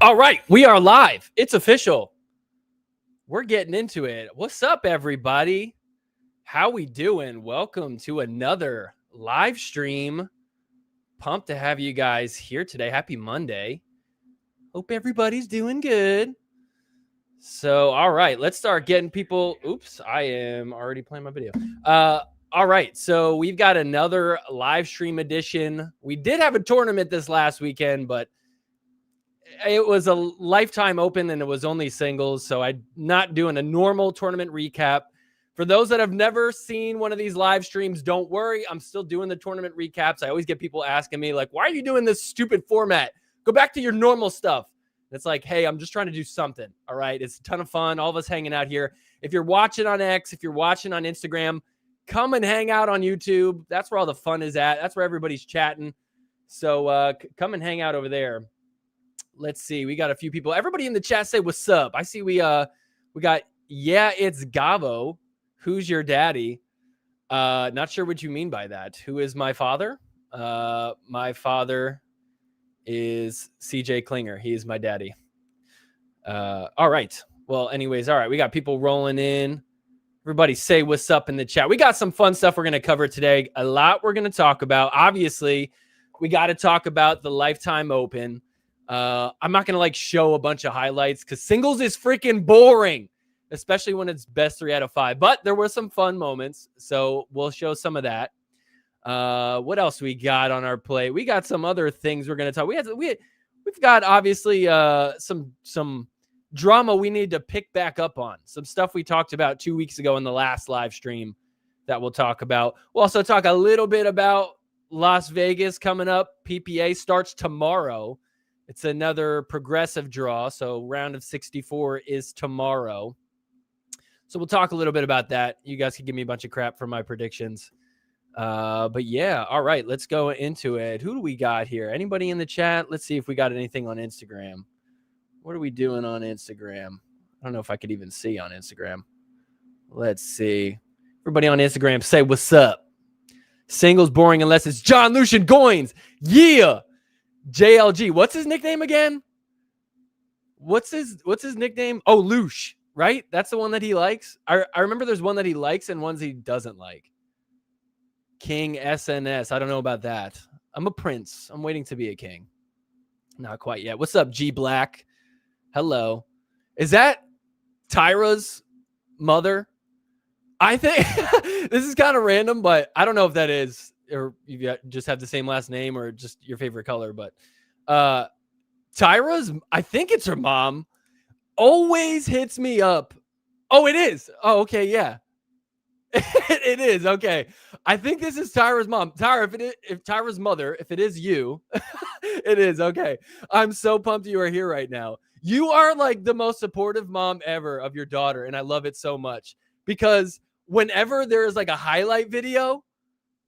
All right, we are live. It's official. We're getting into it. What's up, everybody? How we doing? Welcome to another live stream. Pumped to have you guys here today. Happy Monday. Hope everybody's doing good. So, all right, let's start getting people. Oops, I am already playing my video. All right, so we've got another live stream edition. We did have a tournament this last weekend, but it was a lifetime open and it was only singles. So I'm not doing a normal tournament recap. For those that have never seen one of these live streams, don't worry. I'm still doing the tournament recaps. I always get people asking me like, why are you doing this stupid format? Go back to your normal stuff. It's like, hey, I'm just trying to do something. All right. It's a ton of fun. All of us hanging out here. If you're watching on X, if you're watching on Instagram, come and hang out on YouTube. That's where all the fun is at. That's where everybody's chatting. So come and hang out over there. Let's see. We got a few people. Everybody in the chat say what's up. I see we got it's Gavo. Who's your daddy? Not sure what you mean by that. Who is my father? My father is CJ Klinger. He is my daddy. All right. Well, anyways, all right. We got people rolling in. Everybody say what's up in the chat. We got some fun stuff we're going to cover today. A lot we're going to talk about. Obviously, we got to talk about the Lifetime Open. I'm not going to show a bunch of highlights because singles is freaking boring, especially when it's best 3 out of 5. But there were some fun moments, so we'll show some of that. What else we got on our plate? We got some other things we're going to talk. We've got obviously some drama we need to pick back up on. Some stuff we talked about 2 weeks ago in the last live stream that we'll talk about. We'll also talk a little bit about Las Vegas coming up. PPA starts tomorrow. It's another progressive draw, so round of 64 is tomorrow. So we'll talk a little bit about that. You guys can give me a bunch of crap for my predictions. But yeah, all right, let's go into it. Who do we got here? Anybody in the chat? Let's see if we got anything on Instagram. What are we doing on Instagram? I don't know if I could even see on Instagram. Let's see. Everybody on Instagram, say what's up. Singles boring unless it's John Lucian Goins. Yeah. JLG, what's his nickname again? What's his nickname? Oh, Lush, right? That's the one that he likes. I remember there's one that he likes and ones he doesn't like. King SNS. I don't know about that. I'm a prince. I'm waiting to be a king. Not quite yet. What's up, G Black? Hello. Is that Tyra's mother? I think this is kind of random, but I don't know if that is, or you just have the same last name or just your favorite color. But Tyra's, I think it's her mom, always hits me up. Oh, it is. Oh, okay. Yeah, it is. Okay. I think this is Tyra's mom. Tyra, if Tyra's mother, if it is you, it is. Okay. I'm so pumped you are here right now. You are like the most supportive mom ever of your daughter. And I love it so much because whenever there is like a highlight video,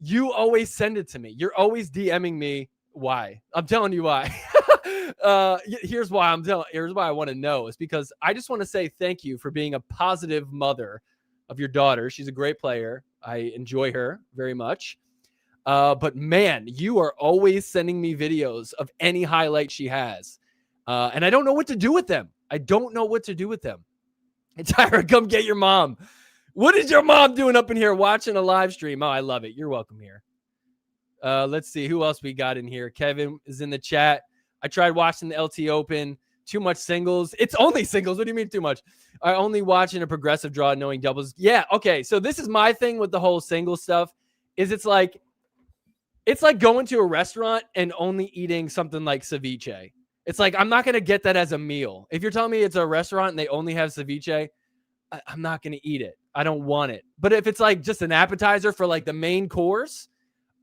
you always send it to me. You're always DMing me why. I'm telling you why. Here's why here's why I want to know is because I just want to say thank you for being a positive mother of your daughter. She's a great player. I enjoy her very much. But man, you are always sending me videos of any highlight she has. And I don't know what to do with them. And Tyra, come get your mom. What is your mom doing up in here watching a live stream? Oh, I love it. You're welcome here. Let's see who else we got in here. Kevin is in the chat. I tried watching the LT Open. Too much singles. It's only singles. What do you mean too much? I only watching a progressive draw, knowing doubles. Yeah. Okay. So this is my thing with the whole single stuff. Is it's like going to a restaurant and only eating something like ceviche. It's like I'm not gonna get that as a meal. If you're telling me it's a restaurant and they only have ceviche, I'm not gonna eat it. I don't want it. But if it's like just an appetizer for like the main course,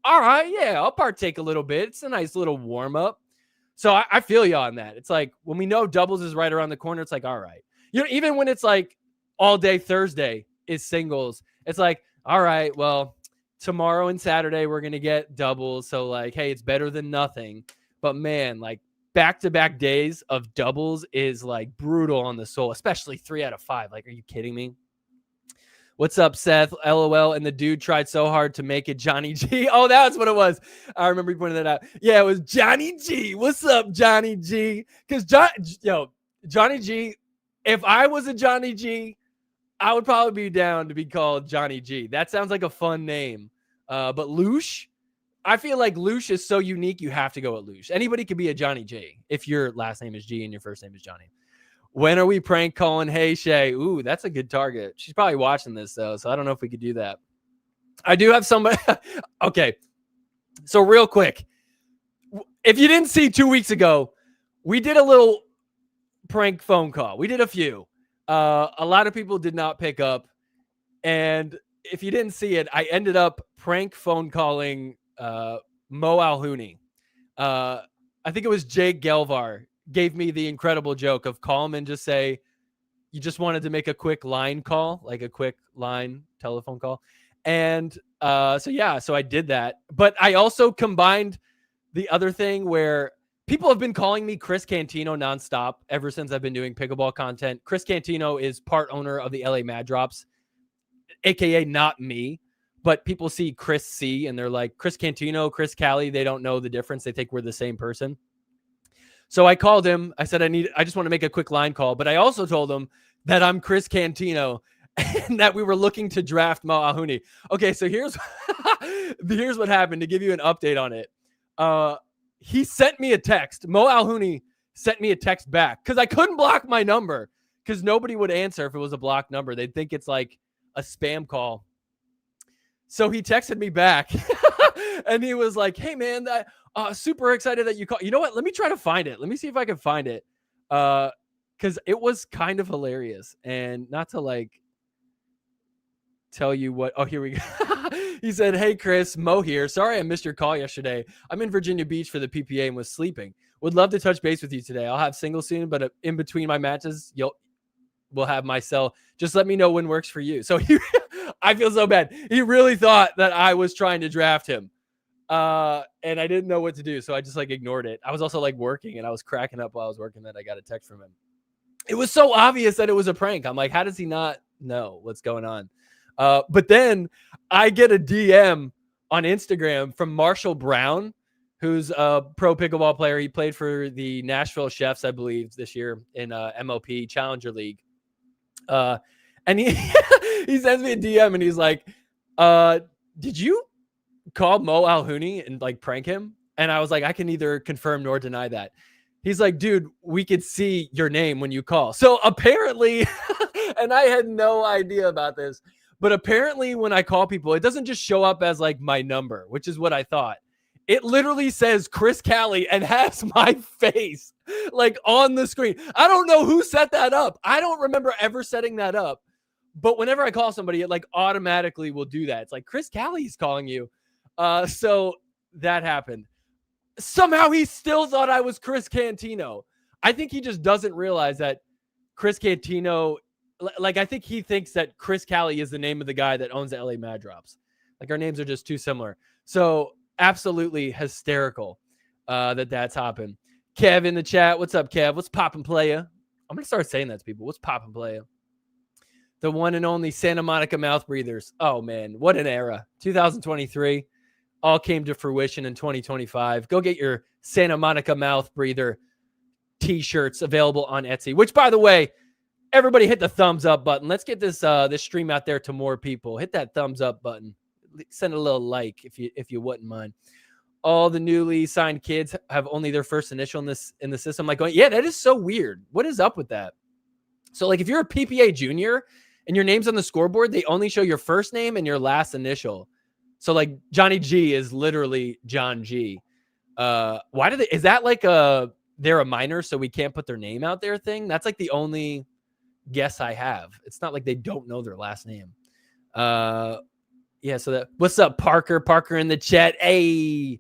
all right, yeah, I'll partake a little bit. It's a nice little warm up. So I feel you on that. It's like when we know doubles is right around the corner, it's like, all right. You know, even when it's like all day Thursday is singles, it's like, all right, well, tomorrow and Saturday we're going to get doubles. So like, hey, it's better than nothing. But man, like back-to-back days of doubles is like brutal on the soul, especially 3 out of 5. Like, are you kidding me? What's up, Seth? LOL. And the dude tried so hard to make it Johnny G. Oh, that's what it was. I remember you pointing that out. Yeah, it was Johnny G. What's up, Johnny G? Because Johnny G, if I was a Johnny G, I would probably be down to be called Johnny G. That sounds like a fun name. But Loosh, I feel like Loosh is so unique, you have to go with Loosh. Anybody could be a Johnny G if your last name is G and your first name is Johnny. When are we prank calling Hey Shay? Ooh, that's a good target. She's probably watching this, though, so I don't know if we could do that. I do have somebody. Okay, so real quick. If you didn't see 2 weeks ago, we did a little prank phone call. We did a few. A lot of people did not pick up. And if you didn't see it, I ended up prank phone calling Mo Alhouni. I think it was Jake Gelvar gave me the incredible joke of call him and just say, you just wanted to make a quick line call, like a quick line telephone call. And so I did that. But I also combined the other thing where people have been calling me Chris Cantino nonstop ever since I've been doing pickleball content. Chris Cantino is part owner of the LA Mad Drops, aka not me, but people see Chris C and they're like, Chris Cantino, Chris Callie. They don't know the difference. They think we're the same person. So I called him. I said, I just want to make a quick line call. But I also told him that I'm Chris Cantino and that we were looking to draft Mo Alhouni. Okay, so here's what happened to give you an update on it. He sent me a text. Mo Alhouni sent me a text back because I couldn't block my number because nobody would answer if it was a blocked number. They'd think it's like a spam call. So he texted me back and he was like, hey, man, super excited that you called. You know what? Let me try to find it. Let me see if I can find it. Because it was kind of hilarious. And not to like tell you what. Oh, here we go. He said, hey, Chris, Mo here. Sorry I missed your call yesterday. I'm in Virginia Beach for the PPA and was sleeping. Would love to touch base with you today. I'll have singles soon, but in between my matches, we'll have my cell. Just let me know when works for you. So I feel so bad. He really thought that I was trying to draft him. And I didn't know what to do. So I just like ignored it. I was also like working and I was cracking up while I was working that I got a text from him. It was so obvious that it was a prank. I'm like, how does he not know what's going on? But then I get a DM on Instagram from Marshall Brown, who's a pro pickleball player. He played for the Nashville Chefs, I believe, this year in MLP Challenger League. And he he sends me a DM and he's like, did you call Mo Alhouni and like prank him? And I was like, I can neither confirm nor deny that. He's like, dude, we could see your name when you call. So apparently, and I had no idea about this, but apparently when I call people, it doesn't just show up as like my number, which is what I thought. It literally says Chris Callie and has my face like on the screen. I don't know who set that up. I don't remember ever setting that up. But whenever I call somebody, it like automatically will do that. It's like Chris Callie's calling you. So that happened. Somehow he still thought I was Chris Cantino. I think he just doesn't realize that Chris Cantino, like I think he thinks that Chris Callie is the name of the guy that owns the LA Mad Drops. Like our names are just too similar. So absolutely hysterical that's happened. Kev in the chat. What's up, Kev? What's poppin' playa? I'm going to start saying that to people. What's poppin' playa? The one and only Santa Monica mouth breathers. Oh, man. What an era. 2023. All came to fruition in 2025. Go get your Santa Monica mouth breather t-shirts available on Etsy, which, by the way, everybody hit the thumbs up button. Let's get this stream out there to more people. Hit that thumbs up button. Send a little like if you wouldn't mind. All the newly signed kids have only their first initial in the system. Like, yeah, that is so weird. What is up with that? So, like, if you're a PPA junior and your name's on the scoreboard, they only show your first name and your last initial. So, like, Johnny G is literally John G. Why do they? Is that like they're a minor, so we can't put their name out there thing? That's like the only guess I have. It's not like they don't know their last name. Yeah. So what's up, Parker? Parker in the chat. Hey,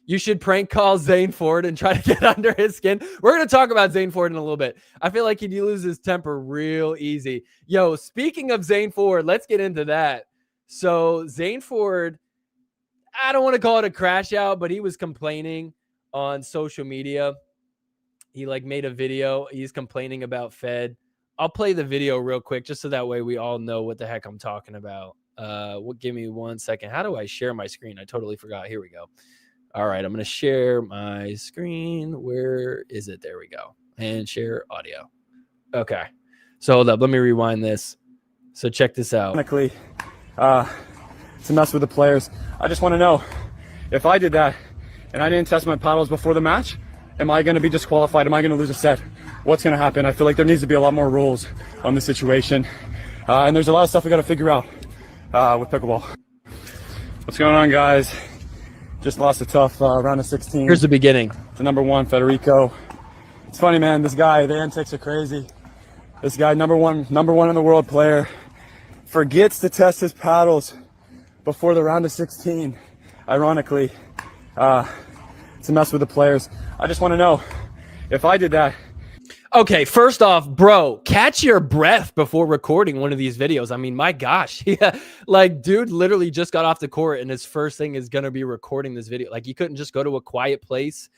you should prank call Zane Ford and try to get under his skin. We're going to talk about Zane Ford in a little bit. I feel like he'd lose his temper real easy. Yo, speaking of Zane Ford, let's get into that. So Zane Ford, I don't want to call it a crash out, but he was complaining on social media. He like made a video. He's complaining about Fed I'll play the video real quick just so that way we all know what the heck I'm talking about. Give me 1 second. How do I share my screen? I totally forgot. Here we go. All right, I'm going to share my screen. Where is it? There we go. And share audio. Okay. So hold up. Let me rewind this. So check this out. Technically, to mess with the players. I just want to know, if I did that and I didn't test my paddles before the match, am I going to be disqualified? Am I going to lose a set? What's going to happen? I feel like there needs to be a lot more rules on the situation. And there's a lot of stuff we got to figure out with pickleball. What's going on, guys? Just lost a tough round of 16. Here's the beginning. To number 1, Federico. It's funny, man. This guy, the antics are crazy. This guy, number one in the world player, forgets to test his paddles before the round of 16. Ironically, to mess with the players. I just want to know, if I did that. Okay, first off, bro, catch your breath before recording one of these videos. I mean, my gosh. Yeah, like, dude literally just got off the court and his first thing is going to be recording this video. Like, you couldn't just go to a quiet place,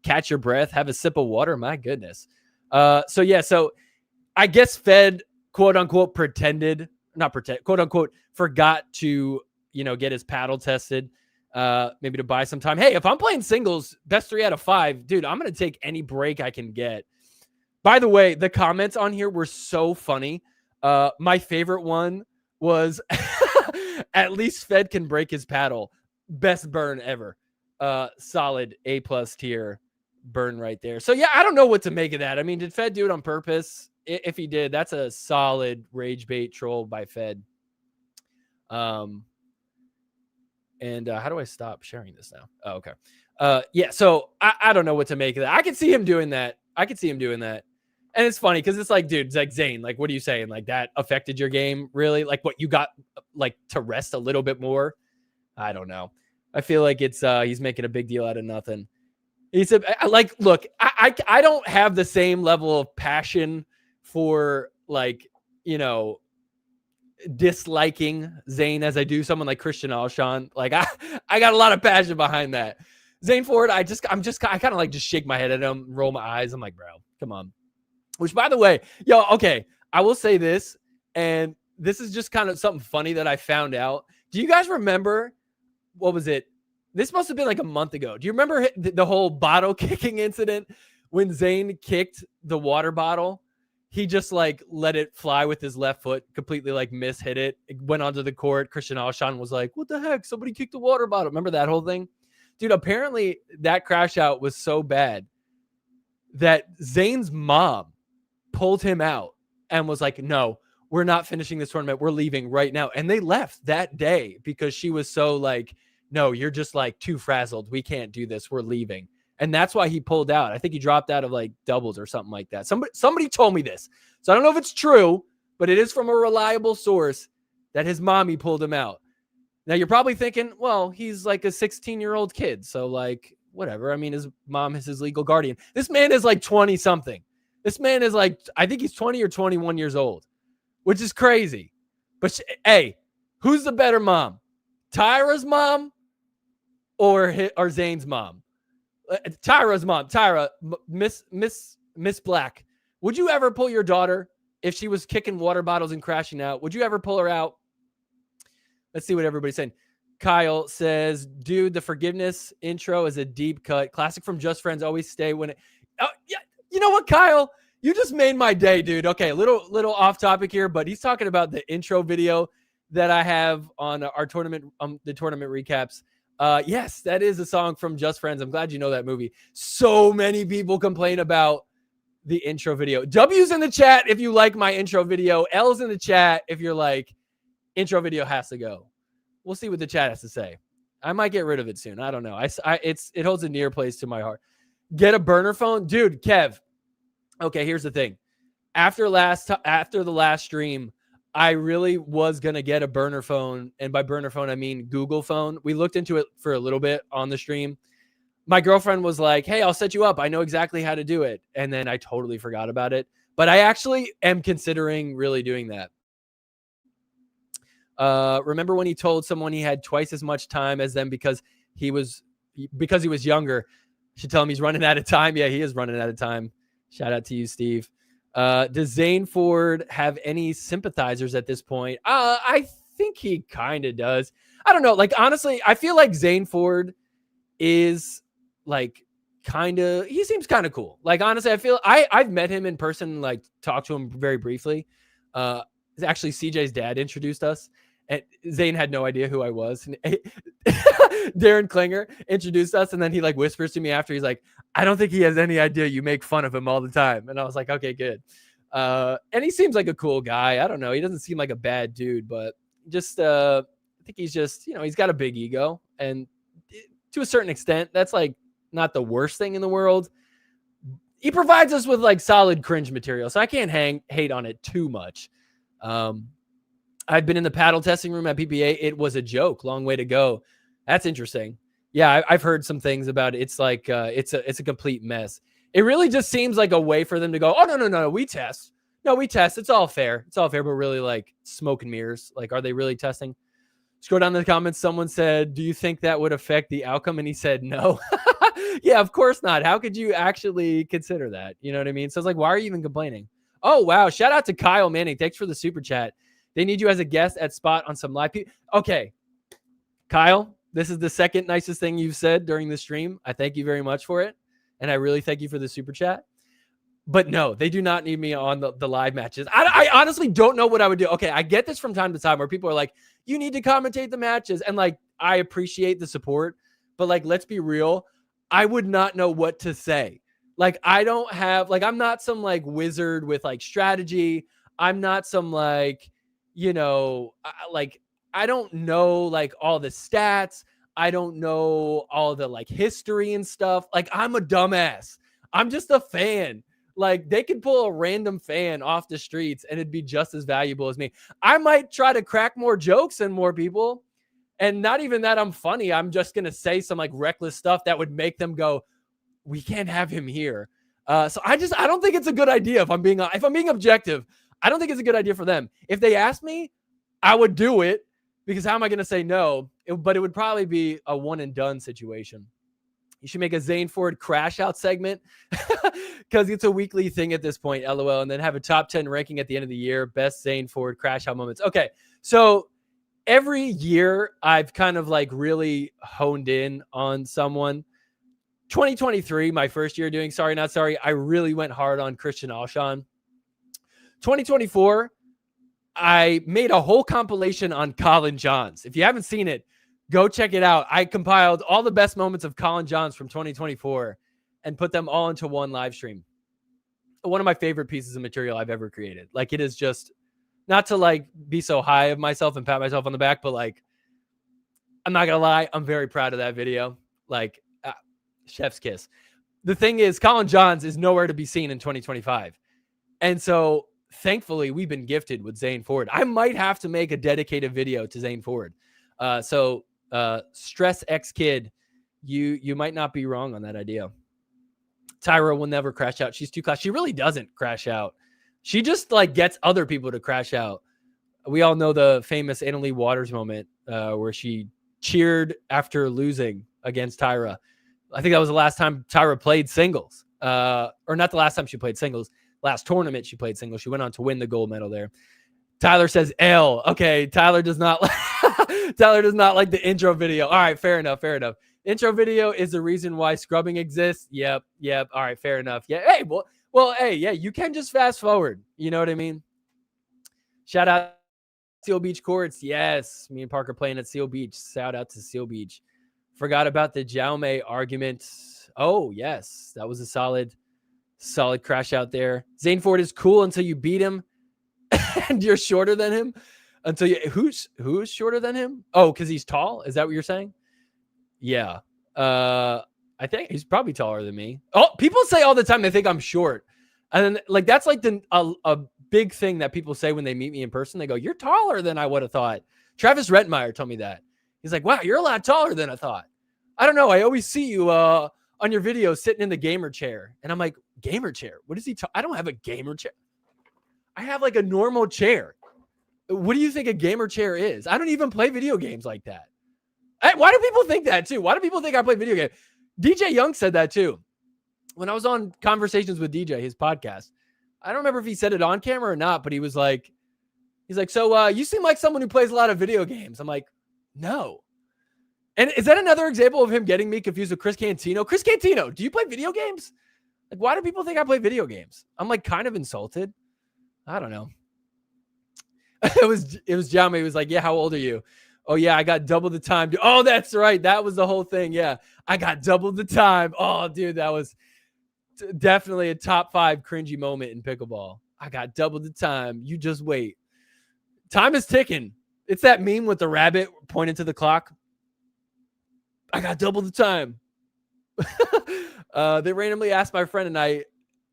catch your breath, have a sip of water. My goodness. So I guess Fed, quote unquote, quote unquote, forgot to, get his paddle tested, maybe to buy some time. Hey, if I'm playing singles, best 3 out of 5, dude, I'm going to take any break I can get. By the way, the comments on here were so funny. My favorite one was, at least Fed can break his paddle. Best burn ever. Solid A+ tier burn right there. So yeah, I don't know what to make of that. I mean, did Fed do it on purpose? If he did, that's a solid rage bait troll by Fed. And how do I stop sharing this now? Oh, okay. Yeah, so I don't know what to make of that. I could see him doing that. And it's funny because it's like, dude, it's like, Zane, like, what are you saying? Like, that affected your game, really? Like, what, you got, like, to rest a little bit more? I don't know. I feel like it's he's making a big deal out of nothing. He's like, look, I don't have the same level of passion for, like, disliking Zane as I do someone like Christian Alshon. Like, I got a lot of passion behind that. Zane Ford, I kind of like just shake my head at him, roll my eyes. I'm like, bro, come on. Which, by the way, okay, I will say this, and this is just kind of something funny that I found out. Do you guys remember, what was it? This must have been like a month ago. Do you remember the whole bottle kicking incident when Zane kicked the water bottle? He just like let it fly with his left foot, completely like hit it. It went onto the court. Christian Alshon was like, what the heck? Somebody kicked the water bottle. Remember that whole thing? Dude, apparently that crash out was so bad that Zane's mom pulled him out and was like, no, we're not finishing this tournament. We're leaving right now. And they left that day because she was so like, no, you're just like too frazzled. We can't do this. We're leaving. And that's why he pulled out. I think he dropped out of like doubles or something like that. Somebody told me this. So I don't know if it's true, but it is from a reliable source that his mommy pulled him out. Now you're probably thinking, well, he's like a 16-year-old kid. So like, whatever. I mean, his mom is his legal guardian. This man is like 20 something. This man is like, I think he's 20 or 21 years old, which is crazy. But hey, who's the better mom? Tyra's mom or Zane's mom? Tyra's mom. Tyra, Miss Black. Would you ever pull your daughter if she was kicking water bottles and crashing out? Would you ever pull her out? Let's see what everybody's saying. Kyle says, dude, the forgiveness intro is a deep cut. Classic from Just Friends. Always stay when it. Oh, yeah. You know what, Kyle? You just made my day, dude. Okay, a little off topic here, but he's talking about the intro video that I have on our tournament, the tournament recaps. Yes, that is a song from Just Friends. I'm glad you know that movie. So many people complain about the intro video. W's in the chat if you like my intro video. L's in the chat if you're like, intro video has to go. We'll see what the chat has to say. I might get rid of it soon. I don't know. It holds a near place to my heart. Get a burner phone, dude. Kev. Okay, here's the thing. After the last stream, I really was gonna get a burner phone, and by burner phone I mean Google phone. We looked into it for a little bit on the stream. My girlfriend was like, "Hey, I'll set you up. I know exactly how to do it," and then I totally forgot about it. But I actually am considering really doing that. Remember when he told someone he had twice as much time as them because he was younger? Should tell him he's running out of time. Yeah, he is running out of time. Shout out to you, Steve. Does Zane Ford have any sympathizers at this point? I think he kind of does. I don't know. Like, honestly, I feel like Zane Ford is like he seems kind of cool. Like, honestly, I feel I've met him in person, like talked to him very briefly. Actually, CJ's dad introduced us, and Zane had no idea who I was. And Darren Klinger introduced us, and then he like whispers to me after, he's like, I don't think he has any idea you make fun of him all the time. And I was like, okay, good. And he seems like a cool guy. I don't know. He doesn't seem like a bad dude, but just I think he's just, he's got a big ego, and to a certain extent, that's like not the worst thing in the world. He provides us with like solid cringe material, so I can't hate on it too much. I've been in the paddle testing room at PPA. It was a joke. Long way to go. That's interesting. Yeah, I've heard some things about it. It's like it's a complete mess. It really just seems like a way for them to go, oh no, we test. No, we test. It's all fair. It's all fair, but really like smoke and mirrors. Like, are they really testing? Scroll down to the comments. Someone said, do you think that would affect the outcome? And he said, no. Yeah, of course not. How could you actually consider that? You know what I mean? So it's like, why are you even complaining? Oh, wow. Shout out to Kyle Manning. Thanks for the super chat. They need you as a guest at Spot on some live people. Okay. Kyle, this is the second nicest thing you've said during the stream. I thank you very much for it. And I really thank you for the super chat. But no, they do not need me on the live matches. I honestly don't know what I would do. Okay, I get this from time to time where people are like, you need to commentate the matches. And like, I appreciate the support. But like, let's be real. I would not know what to say. Like, I don't have, like, I'm not some like wizard with like strategy. I'm not some like, like, I don't know like all the stats. I don't know all the like history and stuff. Like, I'm a dumbass. I'm just a fan. Like, they could pull a random fan off the streets and it'd be just as valuable as me. I might try to crack more jokes than more people. And not even that I'm funny. I'm just going to say some like reckless stuff that would make them go, we can't have him here. So I don't think it's a good idea. If I'm being objective, I don't think it's a good idea for them. If they asked me, I would do it, because how am I going to say no? But it would probably be a one and done situation. You should make a Zane Ford crash out segment because it's a weekly thing at this point, LOL, and then have a top 10 ranking at the end of the year, best Zane Ford crash out moments. Okay, so every year I've kind of like really honed in on someone. 2023, my first year doing Sorry Not Sorry, I really went hard on Christian Alshon. 2024, I made a whole compilation on Colin Johns. If you haven't seen it, go check it out. I compiled all the best moments of Colin Johns from 2024 and put them all into one live stream. One of my favorite pieces of material I've ever created. Like, it is just, not to like be so high of myself and pat myself on the back, but like, I'm not gonna lie, I'm very proud of that video. Like, chef's kiss. The thing is, Colin Johns is nowhere to be seen in 2025. And so thankfully we've been gifted with Zane Ford. I might have to make a dedicated video to Zane Ford. So Stress X Kid, you might not be wrong on that idea. Tyra will never crash out. She's too classy. She really doesn't crash out. She just like gets other people to crash out. We all know the famous Annalie Waters moment where she cheered after losing against Tyra. I think that was the last time Tyra played singles. Or not the last time she played singles. Last tournament she played singles. She went on to win the gold medal there. Tyler says L. Okay, Tyler does not Tyler does not like the intro video. All right, fair enough. Intro video is the reason why scrubbing exists. Yep. All right, fair enough. Yeah. Hey, hey, yeah, you can just fast forward. You know what I mean? Shout out Seal Beach Courts. Yes, me and Parker playing at Seal Beach. Shout out to Seal Beach. Forgot about the Jaume argument. Oh, yes. That was a solid crash out there. Zane Ford is cool until you beat him and you're shorter than him. Who's shorter than him? Oh, because he's tall? Is that what you're saying? Yeah. I think he's probably taller than me. Oh, people say all the time they think I'm short. And then like that's like a big thing that people say when they meet me in person. They go, you're taller than I would have thought. Travis Rettenmeyer told me that. He's like, wow, you're a lot taller than I thought. I don't know. I always see you on your videos sitting in the gamer chair. And I'm like, gamer chair? What is he I don't have a gamer chair. I have like a normal chair. What do you think a gamer chair is? I don't even play video games like that. Why do people think that too? Why do people think I play video games? DJ Young said that too. When I was on Conversations with DJ, his podcast, I don't remember if he said it on camera or not, but he's like, so you seem like someone who plays a lot of video games. I'm like, no. And is that another example of him getting me confused with Chris Cantino? Chris Cantino, do you play video games? Like, why do people think I play video games? I'm like kind of insulted. I don't know. It was Jaume. He was like, yeah, how old are you? Oh, yeah, I got double the time. Oh, that's right. That was the whole thing. Yeah, I got double the time. Oh, dude, that was definitely a top 5 cringy moment in pickleball. I got double the time. You just wait. Time is ticking. It's that meme with the rabbit pointing to the clock. I got double the time. They randomly asked my friend and I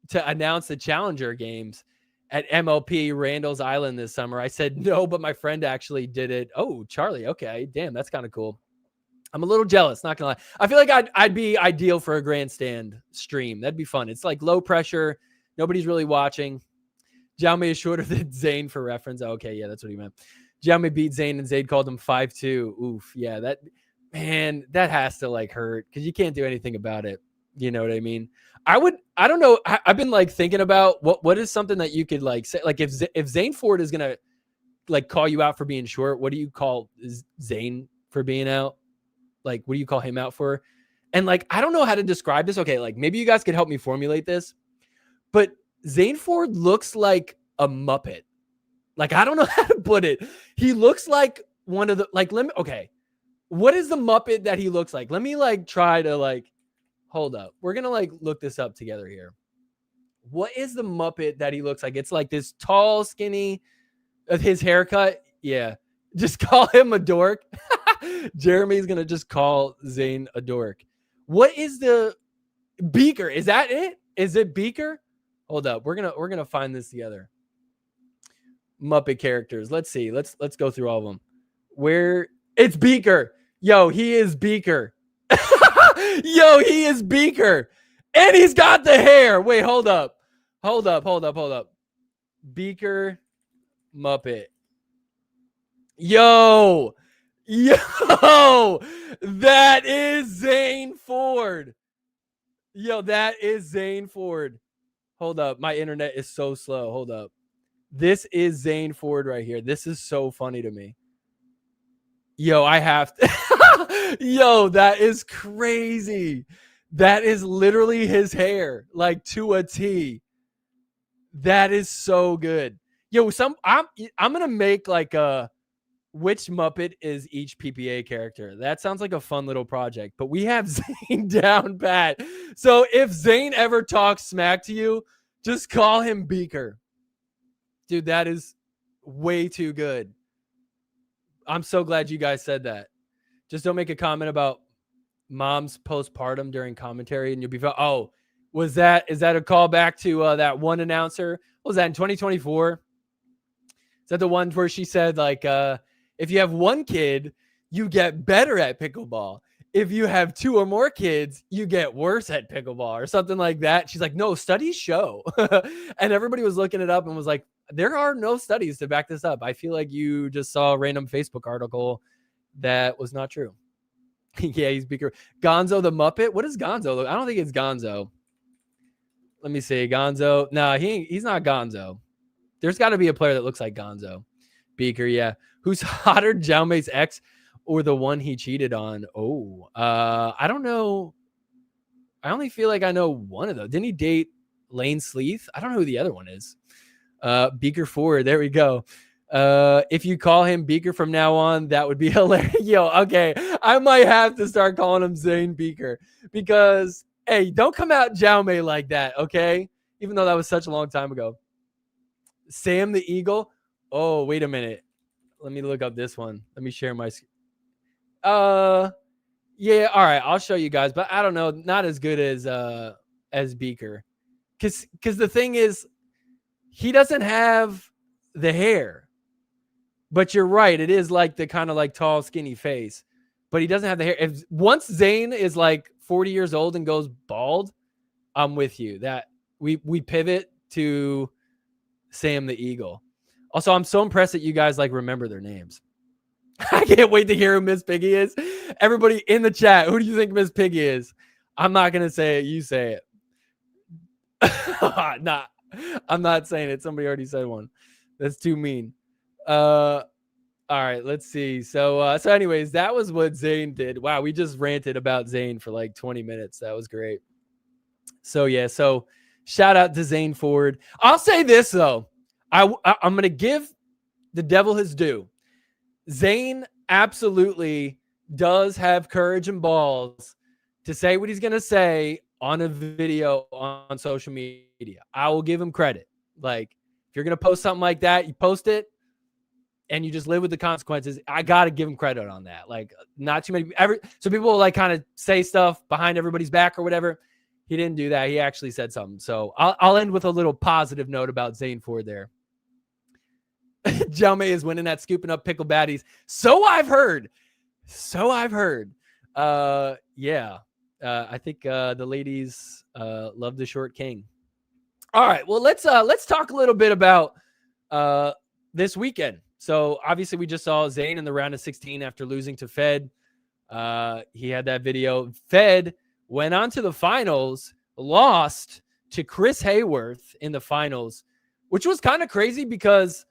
to announce the Challenger games at MLP Randall's Island this summer. I said no, but my friend actually did it. Oh, Charlie. Okay. Damn, that's kind of cool. I'm a little jealous, not gonna lie. I feel like I'd be ideal for a grandstand stream. That'd be fun. It's like low pressure. Nobody's really watching. Jaume is shorter than Zane for reference. Oh, okay, yeah, that's what he meant. Jaume beat Zane and Zane called him 5'2". Oof, yeah, that has to like hurt because you can't do anything about it. You know what I mean? I don't know. I've been like thinking about what is something that you could like say, like if Zane Ford is gonna like call you out for being short, what do you call Zane for being out? Like, what do you call him out for? And like, I don't know how to describe this. Okay, like maybe you guys could help me formulate this. But Zane Ford looks like a Muppet. Like, I don't know how to put it. He looks like one of the like. Okay, what is the Muppet that he looks like? Let me like try to like. Hold up. We're gonna like look this up together here. What is the Muppet that he looks like? It's like this tall, skinny, his haircut. Yeah. Just call him a dork. Jeremy's gonna just call Zane a dork. What is the Beaker? Is that it? Is it Beaker? Hold up. We're gonna find this together. Muppet characters. Let's see. Let's go through all of them. Where it's Beaker. Yo, he is Beaker. Yo, he is Beaker. And he's got the hair. Wait, hold up. Beaker Muppet. Yo, that is Zane Ford. Yo, that is Zane Ford. Hold up. My internet is so slow. Hold up. This is Zane Ford right here. This is so funny to me. Yo, I have to. Yo, that is crazy. That is literally his hair, like to a T. That is so good. Yo, I'm gonna make like a which Muppet is each PPA character. That sounds like a fun little project, but we have Zane down pat. So if Zane ever talks smack to you, just call him Beaker. Dude, that is way too good. I'm so glad you guys said that. Just don't make a comment about mom's postpartum during commentary and you'll be, oh, is that a callback to that one announcer? What was that in 2024? Is that the one where she said like, if you have one kid, you get better at pickleball. If you have 2 or more kids, you get worse at pickleball or something like that. She's like, no, studies show. And everybody was looking it up and was like, there are no studies to back this up. I feel like you just saw a random Facebook article that was not true. Yeah, he's Beaker. Gonzo the Muppet. What is Gonzo? I don't think it's Gonzo. Let me see. Gonzo. No, he's not Gonzo. There's got to be a player that looks like Gonzo. Beaker, yeah. Who's hotter, Jaume's ex or the one he cheated on? Oh, I don't know. I only feel like I know one of those. Didn't he date Lane Sleeth? I don't know who the other one is. Beaker Ford. There we go. If you call him Beaker from now on, that would be hilarious. Yo, okay. I might have to start calling him Zane Beaker because, hey, don't come out Jaume like that, okay? Even though that was such a long time ago. Sam the Eagle. Oh, wait a minute. Let me look up this one. Let me share my screen. Yeah, all right. I'll show you guys, but I don't know. Not as good as Beaker. Because the thing is, he doesn't have the hair. But you're right. It is like the kind of like tall, skinny face. But he doesn't have the hair. If once Zane is like 40 years old and goes bald, I'm with you. That we pivot to Sam the Eagle. Also, I'm so impressed that you guys like remember their names. I can't wait to hear who Miss Piggy is. Everybody in the chat, who do you think Miss Piggy is? I'm not gonna say it. You say it. Nah. I'm not saying it. Somebody already said one. That's too mean. All right, let's see. So anyways, that was what Zane did. Wow, we just ranted about Zane for like 20 minutes. That was great. So yeah, so shout out to Zane Ford. I'll say this though. I'm going to give the devil his due. Zane absolutely does have courage and balls to say what he's going to say on a video on social media. I will give him credit. Like, if you're going to post something like that, you post it and you just live with the consequences. I got to give him credit on that. Like, not too many. So people will like kind of say stuff behind everybody's back or whatever. He didn't do that. He actually said something. So I'll end with a little positive note about Zane Ford there. Jaume is winning at scooping up pickle baddies. So I've heard. Yeah. I think the ladies love the short king. All right. Well, let's talk a little bit about this weekend. So obviously we just saw Zane in the round of 16 after losing to Fed. He had that video. Fed went on to the finals, lost to Chris Hayworth in the finals, which was kind of crazy because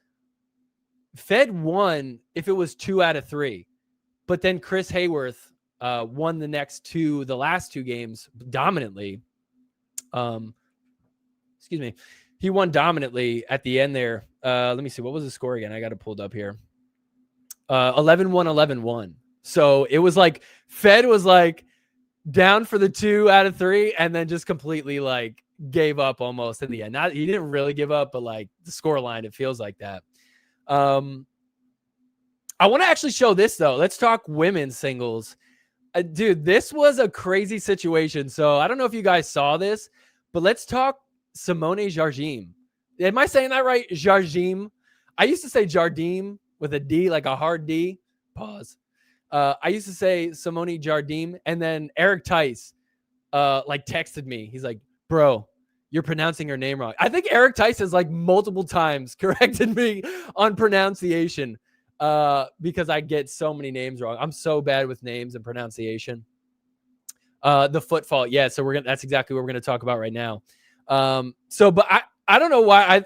Fed won if it was 2 out of 3. But then Chris Hayworth won the last two games dominantly. Excuse me. He won dominantly at the end there. Let me see. What was the score again? I got it pulled up here. 11-1, 11-1. So it was like Fed was like down for the 2 out of 3 and then just completely like gave up almost in the end. He didn't really give up, but like the score line, it feels like that. I want to actually show this though. Let's talk women's singles. Dude, this was a crazy situation. So I don't know if you guys saw this, but let's talk Simone Jardim. Am I saying that right? Jardim. I used to say Jardim with a D, like a hard D. Pause. I used to say Simone Jardim, and then Eric Tice like texted me. He's like, bro, you're pronouncing her name wrong. I think Eric Tice has like multiple times corrected me on pronunciation because I get so many names wrong. I'm so bad with names and pronunciation. The foot fault. Yeah. So that's exactly what we're going to talk about right now. But I don't know why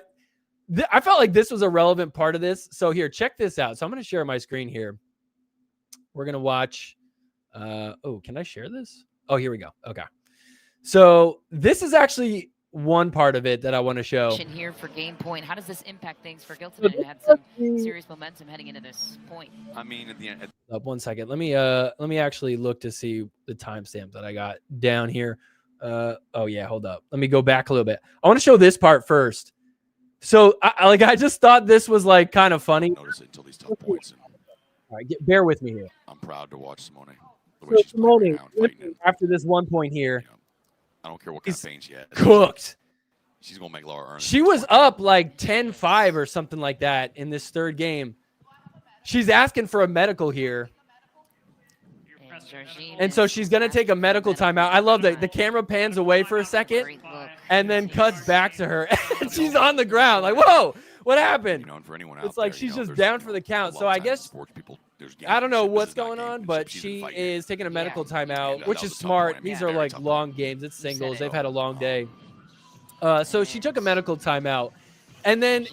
I felt like this was a relevant part of this. So here, check this out. So I'm going to share my screen here. We're going to watch. Can I share this? Oh, here we go. Okay. So this is actually one part of it that I want to show. Here for game point. How does this impact things for Gilton? It had some serious momentum heading into this point. I mean, at the end. 1 second. Let me actually look to see the timestamp that I got down here. Oh yeah, hold up. Let me go back a little bit. I want to show this part first. So I just thought this was like kind of funny. Notice it until these tough points. All right, bear with me here. I'm proud to watch Simone. So Simone, after this 1 point here, I don't care what kind of pain she has. Cooked. She's gonna make Laura earn. She was up like 10-5 or something like that in this third game. She's asking for a medical here. And so she's going to take a medical timeout. I love that the camera pans away for a second and then cuts back to her. And she's on the ground. Like, whoa, what happened? For anyone it's like she's just down for the count. So I guess, I don't know what's going on, but she is taking a medical timeout, which is smart. These are like long games. It's singles. They've had a long day. So she took a medical timeout. And then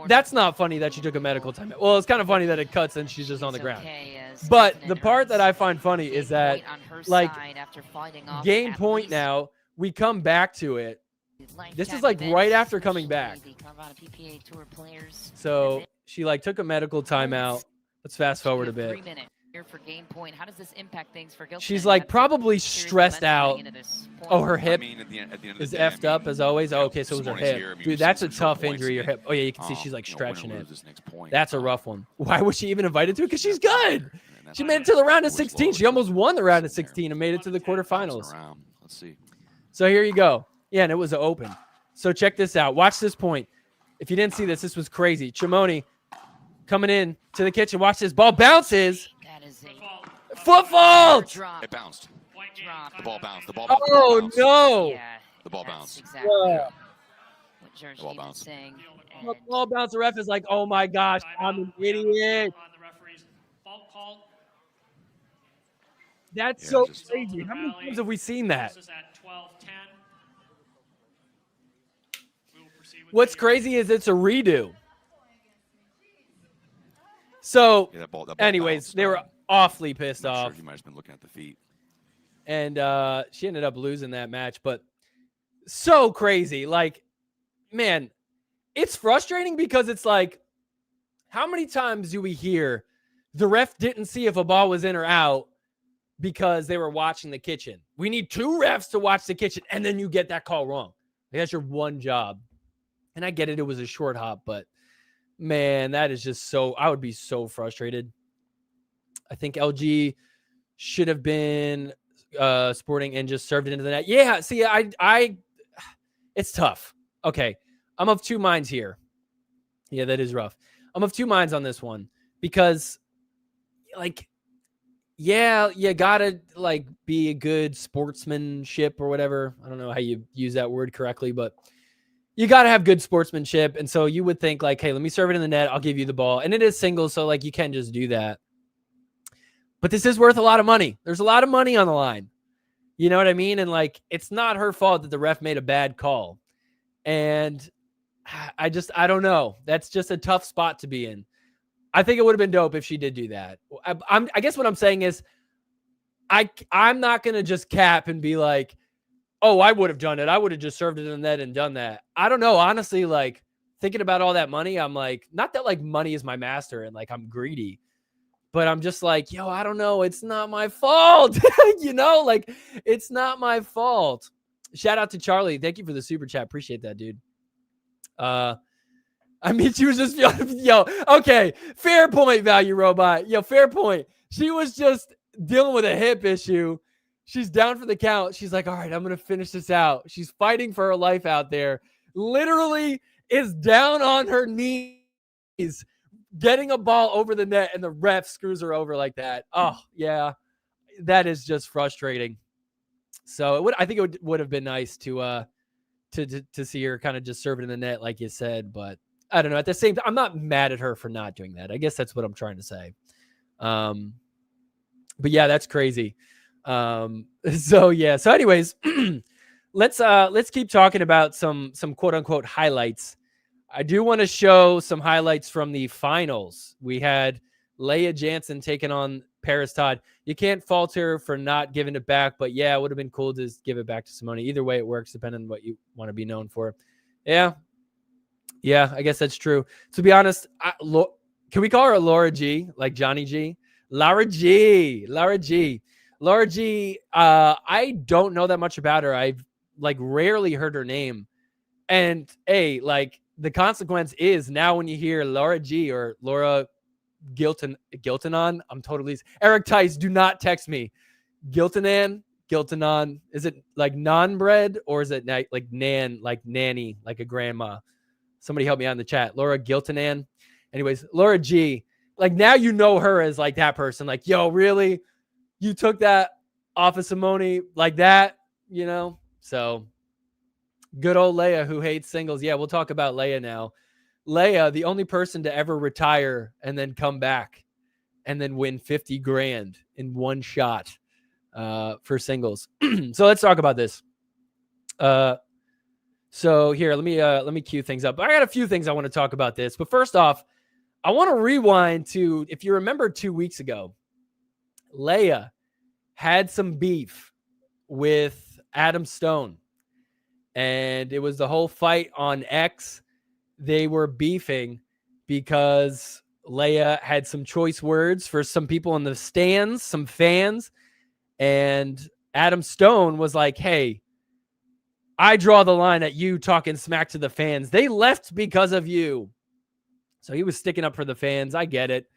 that's not funny that she took a medical timeout. Well, it's kind of funny that it cuts and she's just on the ground. But the part that I find funny is that, like, game point now, we come back to it. This is like right after coming back. So she like took a medical timeout. Let's fast forward a bit. For game point. How does this impact things for Gilton? She's like probably stressed out. Oh, her hip is effed up as always. Oh, okay, so it was her hip. Dude, that's a tough injury, your hip. Oh, yeah, you can see she's like stretching it. That's a rough one. Why was she even invited to it? Because she's good. She made it to the round of 16. She almost won the round of 16 and made it to the quarterfinals. Let's see. So here you go. Yeah, and it was open. So check this out. Watch this point. If you didn't see this, this was crazy. Chimone coming in to the kitchen. Watch this. Ball bounces. Foot fault! It bounced. The ball bounced. The ball bounced. Oh, no. Yeah, the ball bounced. Exactly what the ball bounced. saying. The ball bounce. The ref is like, oh, my gosh, I'm an idiot. That's so crazy. How many times have we seen that? What's crazy is it's a redo. So, Yeah, that ball anyways, bounced. they were awfully pissed I'm not off. sure. He might have been looking at the feet. And she ended up losing that match. But so crazy. Like, man, it's frustrating because it's like, how many times do we hear the ref didn't see if a ball was in or out because they were watching the kitchen? We need 2 refs to watch the kitchen, and then you get that call wrong. That's your one job. And I get it. It was a short hop, but man, that is just so, I would be so frustrated. I think LG should have been sporting and just served it into the net. Yeah, see, it's tough. Okay, I'm of 2 minds here. Yeah, that is rough. I'm of 2 minds on this one because, like, yeah, you gotta like be a good sportsmanship or whatever. I don't know how you use that word correctly, but you gotta have good sportsmanship. And so you would think like, hey, let me serve it in the net. I'll give you the ball. And it is singles, so like you can just do that. But this is worth a lot of money. There's a lot of money on the line. You know what I mean? And like, it's not her fault that the ref made a bad call. And I don't know. That's just a tough spot to be in. I think it would have been dope if she did do that. I guess what I'm saying is I'm not going to just cap and be like, oh, I would have done it. I would have just served it in the net and done that. I don't know. Honestly, like thinking about all that money, I'm like, not that like money is my master and like I'm greedy, but I'm just like, yo, I don't know. It's not my fault. You know, like it's not my fault. Shout out to Charlie. Thank you for the super chat. Appreciate that, dude. I mean, she was just, yo, okay, fair point, Value Robot. Yo, fair point. She was just dealing with a hip issue. She's down for the count. She's like, all right, I'm going to finish this out. She's fighting for her life out there. Literally is down on her knees, getting a ball over the net, and the ref screws her over like that. Oh, yeah, that is just frustrating. So I think it would have been nice to see her kind of just serve it in the net, like you said, but I don't know. At the same time, I'm not mad at her for not doing that. I guess that's what I'm trying to say. But yeah, that's crazy. So anyways, let's keep talking about some quote unquote highlights. I do want to show some highlights from the finals. We had Leia Jansen taking on Paris Todd. You can't fault her for not giving it back, but yeah, it would have been cool to give it back to Simone. Either way, it works depending on what you want to be known for. Yeah, I guess that's true. To be honest, can we call her Laura G, like Johnny G? Laura G. I don't know that much about her. I've like rarely heard her name. And like the consequence is now when you hear Laura G or Laura Giltanon, I'm totally Eric Tice, do not text me. Giltanon, is it like non-bread or is it like nan, like nanny, like a grandma? Somebody help me out in the chat. Laura Giltanon. Anyways, Laura G. Like now you know her as like that person. Like, yo, really? You took that off of Simone like that, you know? So good old Leia who hates singles. Yeah, we'll talk about Leia now. Leia, the only person to ever retire and then come back and then win 50 grand in one shot for singles. So let's talk about this. So here, let me cue things up. I got a few things I want to talk about this, but first off, I want to rewind to, if you remember 2 weeks ago, Leia had some beef with Adam Stone, and it was the whole fight on X. They were beefing because Leia had some choice words for some people in the stands, some fans, and Adam Stone was like, hey, I draw the line at you talking smack to the fans. They left because of you. So he was sticking up for the fans. I get it.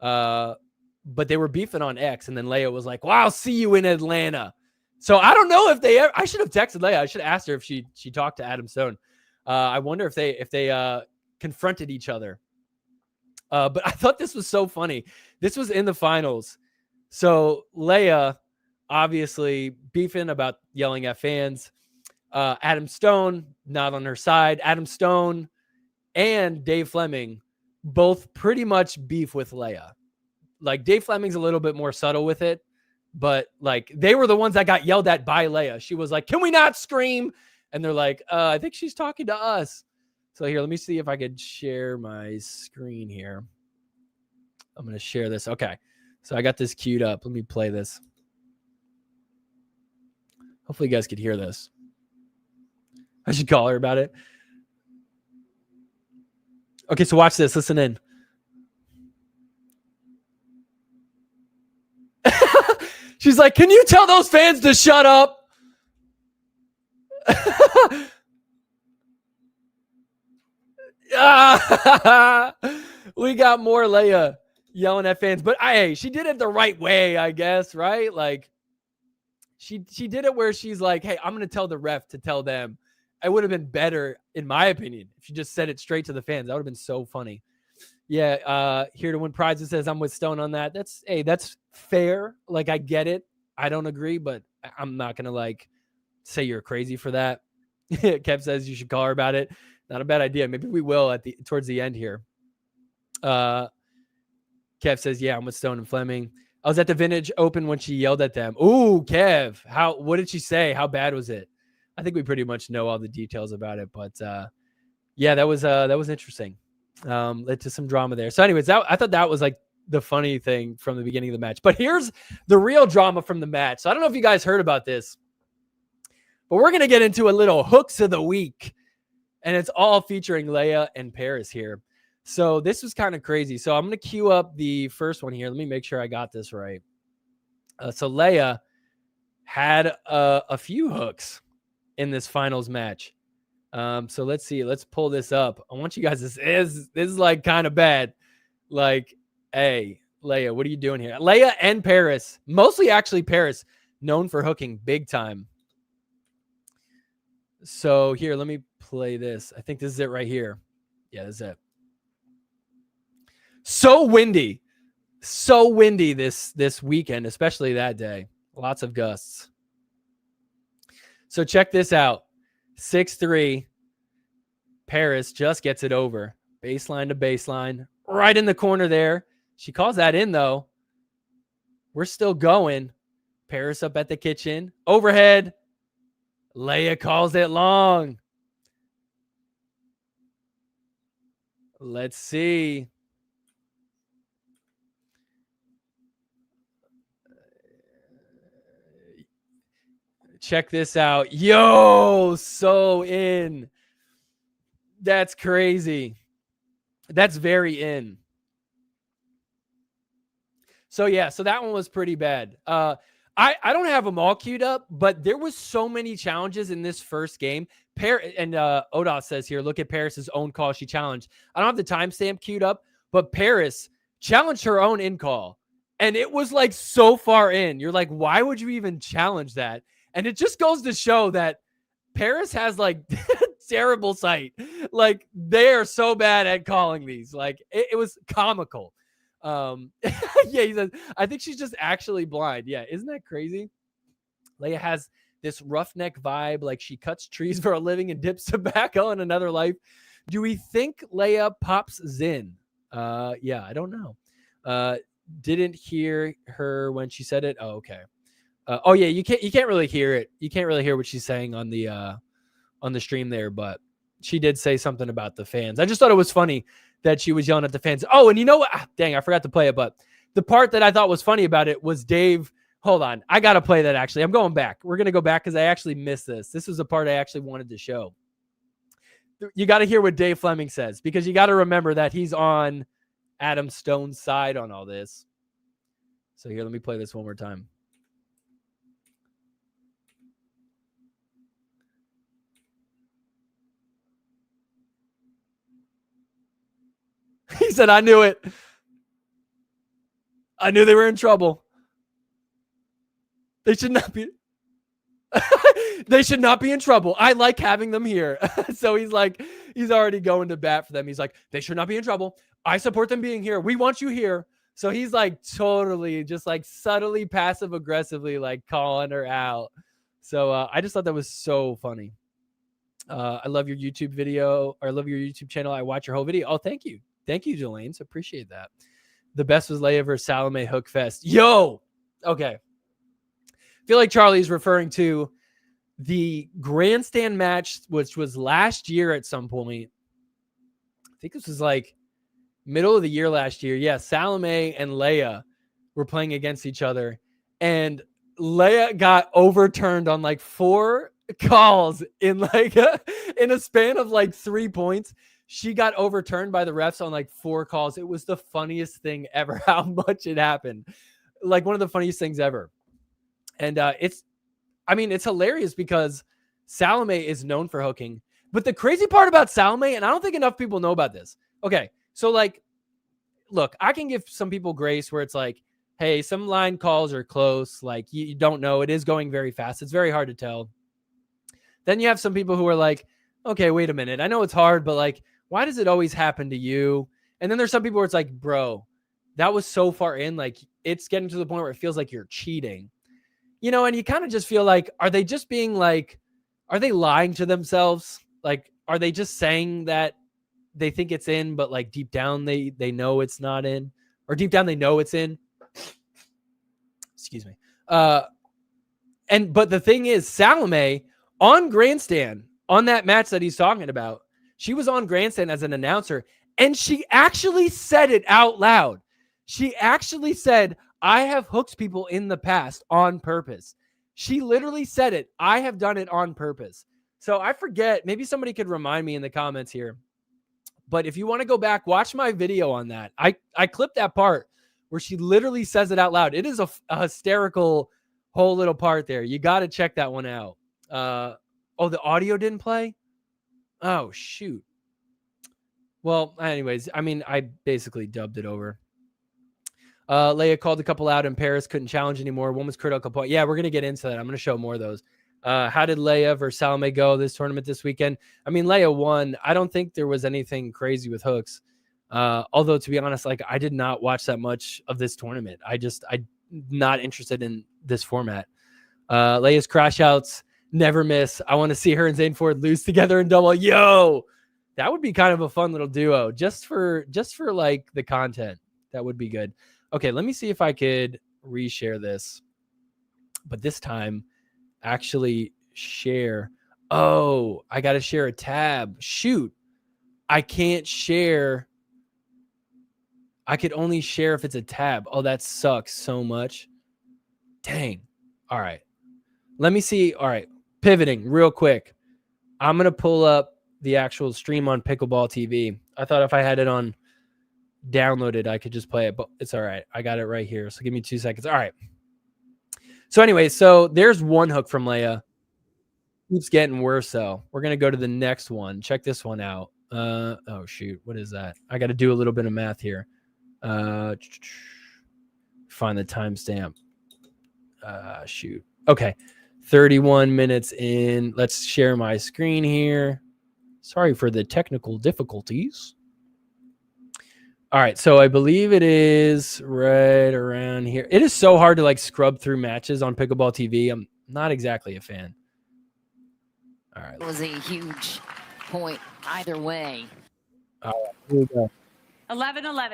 But they were beefing on X. And then Leia was like, well, I'll see you in Atlanta. So I don't know if they ever, I should have texted Leia. I should have asked her if she talked to Adam Stone. I wonder if they confronted each other. But I thought this was so funny. This was in the finals. So Leia obviously beefing about yelling at fans. Adam Stone, not on her side. Adam Stone and Dave Fleming both pretty much beef with Leia. Like Dave Fleming's a little bit more subtle with it, but like they were the ones that got yelled at by Leia. She was like, can we not scream? And they're like, I think she's talking to us. So here, let me see if I could share my screen here. I'm going to share this. Okay. So I got this queued up. Let me play this. Hopefully you guys could hear this. I should call her about it. Okay, so watch this. Listen in. She's like, can you tell those fans to shut up? We got more Leia yelling at fans, but hey, she did it the right way, I guess, right? Like, she did it where she's like, hey, I'm going to tell the ref to tell them. It would have been better, in my opinion, if she just said it straight to the fans. That would have been so funny. Yeah, here to win prizes says I'm with Stone on that. That's fair. Like, I get it. I don't agree, but I'm not going to, like, say you're crazy for that. Kev says you should call her about it. Not a bad idea. Maybe we will towards the end here. Kev says, yeah, I'm with Stone and Fleming. I was at the Vintage Open when she yelled at them. Ooh, Kev, what did she say? How bad was it? I think we pretty much know all the details about it, but yeah, that was interesting. Led to some drama there. So anyways, I thought that was like the funny thing from the beginning of the match. But here's the real drama from the match. So I don't know if you guys heard about this, but we're going to get into a little hooks of the week, and it's all featuring Leia and Paris here. So this was kind of crazy. So I'm going to queue up the first one here. Let me make sure I got this right. So Leia had a few hooks in this finals match. So let's see. Let's pull this up. I want you guys to this is like kind of bad. Like, hey, Leia, what are you doing here? Leia and Paris, mostly actually Paris, known for hooking big time. So here, let me play this. I think this is it right here. Yeah, this is it. So windy this weekend, especially that day. Lots of gusts. So check this out. 6-3. Paris just gets it over. Baseline to baseline. Right in the corner there. She calls that in, though. We're still going. Paris up at the kitchen. Overhead. Leia calls it long. Let's see. Check this out. Yo, so in. That's crazy. That's very in. So yeah, so that one was pretty bad. I don't have them all queued up, but there was so many challenges in this first game. And Odos says here, look at Paris's own call she challenged. I don't have the timestamp queued up, but Paris challenged her own in call. And it was like so far in. You're like, why would you even challenge that? And it just goes to show that Paris has like terrible sight. Like, they are so bad at calling these. Like, it was comical. Yeah, he says, I think she's just actually blind. Yeah, isn't that crazy? Leia has this roughneck vibe, like she cuts trees for a living and dips tobacco in another life. Do we think Leia pops Zin? Yeah, I don't know. Didn't hear her when she said it. Oh, okay. Oh yeah, you can't really hear it. You can't really hear what she's saying on the stream there, but she did say something about the fans. I just thought it was funny that she was yelling at the fans. Oh, and you know what? Dang, I forgot to play it, but the part that I thought was funny about it was Dave. Hold on. I got to play that actually. I'm going back. We're going to go back because I actually missed this. This was the part I actually wanted to show. You got to hear what Dave Fleming says, because you got to remember that he's on Adam Stone's side on all this. So here, let me play this one more time. He said, I knew it. I knew they were in trouble. They should not be. They should not be in trouble. I like having them here. So he's already going to bat for them. He's like, they should not be in trouble. I support them being here. We want you here. So he's like totally just like subtly passive aggressively like calling her out. So I just thought that was so funny. I love your YouTube video, or I love your YouTube channel. I watch your whole video. Oh, thank you. Thank you, Jelaine. So appreciate that. The best was Leia versus Salome Hook Fest. Yo! Okay. I feel like Charlie's referring to the grandstand match, which was last year at some point. think this was like middle of the year last year. Yeah, Salome and Leia were playing against each other, and Leia got overturned on like 4 calls in like in a span of like 3 points. She got overturned by the refs on like 4 calls. It was the funniest thing ever, how much it happened. Like one of the funniest things ever. And it's hilarious because Salome is known for hooking. But the crazy part about Salome, and I don't think enough people know about this. Okay, so like, look, I can give some people grace where it's like, hey, some line calls are close. Like you don't know. It is going very fast. It's very hard to tell. Then you have some people who are like, okay, wait a minute. I know it's hard, but like, why does it always happen to you? And then there's some people where it's like, bro, that was so far in. Like it's getting to the point where it feels like you're cheating. You know, and you kind of just feel like, are they just being like, are they lying to themselves? Like, are they just saying that they think it's in, but like deep down they know it's not in, or deep down they know it's in? Excuse me. But the thing is, Salome on Grandstand, on that match that he's talking about, she was on Grandstand as an announcer, and she actually said it out loud. She actually said, I have hooked people in the past on purpose. She literally said it. I have done it on purpose. So I forget, maybe somebody could remind me in the comments here. But if you want to go back, watch my video on that. I clipped that part where she literally says it out loud. It is a hysterical whole little part there. You got to check that one out. Oh, the audio didn't play? Oh, shoot. Well, anyways, I mean, I basically dubbed it over. Leia called a couple out in Paris, couldn't challenge anymore. One was critical point. Yeah, we're going to get into that. I'm going to show more of those. How did Leia versus Salome go this tournament this weekend? I mean, Leia won. I don't think there was anything crazy with hooks. Although, to be honest, like I did not watch that much of this tournament. I'm not interested in this format. Leia's crash outs never miss. I want to see her and Zane Ford lose together in double. Yo, that would be kind of a fun little duo just for like the content. That would be good. Okay, let me see if I could reshare this, but this time actually share. Oh, I got to share a tab. Shoot. I can't share. I could only share if it's a tab. Oh, that sucks so much. Dang. All right. Let me see. All right. Pivoting real quick. I'm going to pull up the actual stream on Pickleball TV. I thought if I had it on downloaded, I could just play it, but it's all right. I got it right here. So give me 2 seconds. All right. So anyway, so there's one hook from Leia. Keeps getting worse, though. We're going to go to the next one. Check this one out. Oh, shoot. What is that? I got to do a little bit of math here. Find the timestamp. Shoot. Okay. 31 minutes in. Let's share my screen here. Sorry for the technical difficulties. All right, so I believe it is right around here. It is so hard to like scrub through matches on Pickleball TV. I'm not exactly a fan. All right. It was a huge point either way. All right, here we go. 11-11.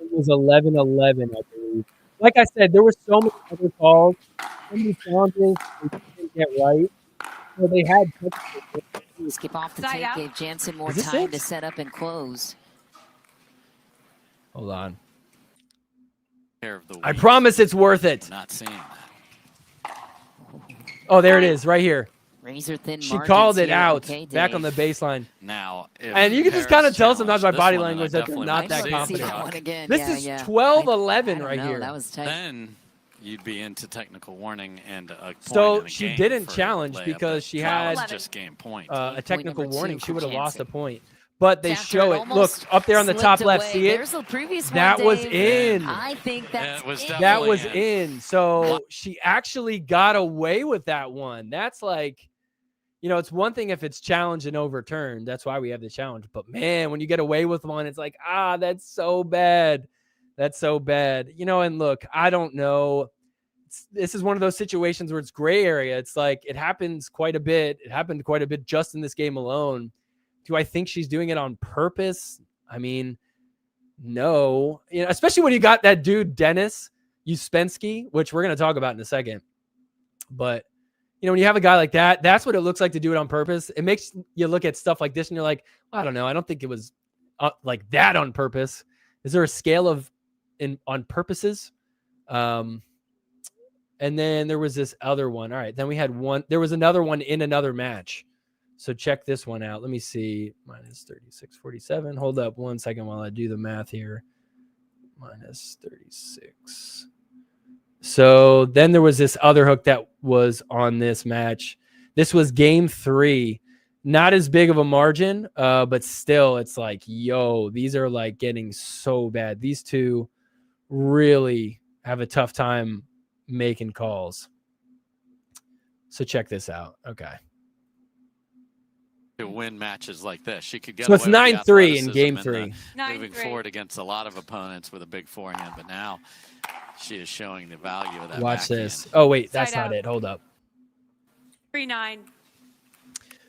It was 11-11, I believe. Like I said, there were so many other calls, so many challenges they didn't get right. So they had Skip off the Side tape out. gave Jansen more Is this time it? to set up and close. Hold on. Care of the I week. promise it's worth it. We're not seeing that. Oh, there it is, right here. Razor thin She margins called it here. out Okay, back on the Dave. baseline. Now, if And you can just Paris kind of tell sometimes by challenged body this one, language then I that they're definitely not would that see I'd like to see confident. that one again. This Yeah, is yeah. 12-11 I don't right know. here. That was tight. Then you'd be into technical warning and a point So in a she game didn't for challenge Leia, because but she that had was just game point. a technical number warning. two She would have for lost a Jansen. point. But they Down show turn it. Look, almost up there on the top slipped left, away. see it? There's the previous That one, was Dave. in. I think that's It was in. definitely That was in. in. So she actually got away with that one. That's like, you know, it's one thing if it's challenged and overturned. That's why we have the challenge. But man, when you get away with one, it's like, that's so bad. That's so bad. You know, and look, I don't know. This is one of those situations where it's gray area. It's like it happens quite a bit. It happened quite a bit just in this game alone. Do I think she's doing it on purpose? I mean, no. You know, especially when you got that dude, Dennis Uspensky, which we're going to talk about in a second. But, you know, when you have a guy like that, that's what it looks like to do it on purpose. It makes you look at stuff like this and you're like, I don't know. I don't think it was like that on purpose. Is there a scale of on purposes? And then there was this other one. All right. Then we had one. There was another one in another match. So check this one out. Let me see. Minus 36.47. Hold up 1 second while I do the math here. Minus 36. So then there was this other hook that was on this match. This was game 3. Not as big of a margin, but still it's like, yo, these are like getting so bad. These two really have a tough time making calls. So check this out. Okay. To win matches like this, she could get. So it's 9-3 in game 3. Moving forward against a lot of opponents with a big forehand, but now she is showing the value of that. Watch backhand. this. Oh wait, that's not it. Hold up. 3-9.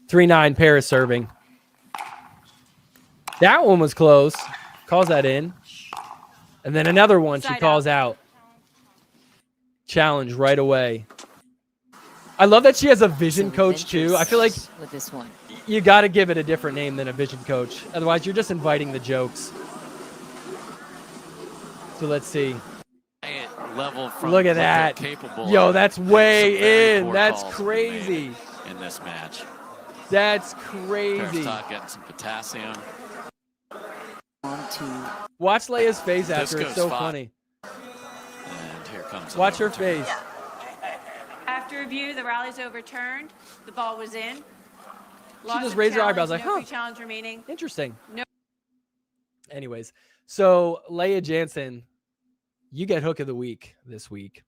3-9 Paris serving. That one was close. Calls that in. And then another one she calls out. Challenge right away. I love that she has a vision coach too. I feel like with this one, you got to give it a different name than a vision coach. Otherwise, you're just inviting the jokes. So let's see. Level from look at that. Yo, that's way in. That's crazy. In this match. That's crazy. Getting some potassium. Watch Leia's face after. It's so funny. And here comes. Watch her face. After review, the rally's overturned. The ball was in. She just raised her eyebrows like, huh. Challenge remaining. Interesting. No. Anyways, so Leia Jansen, you get hook of the week this week.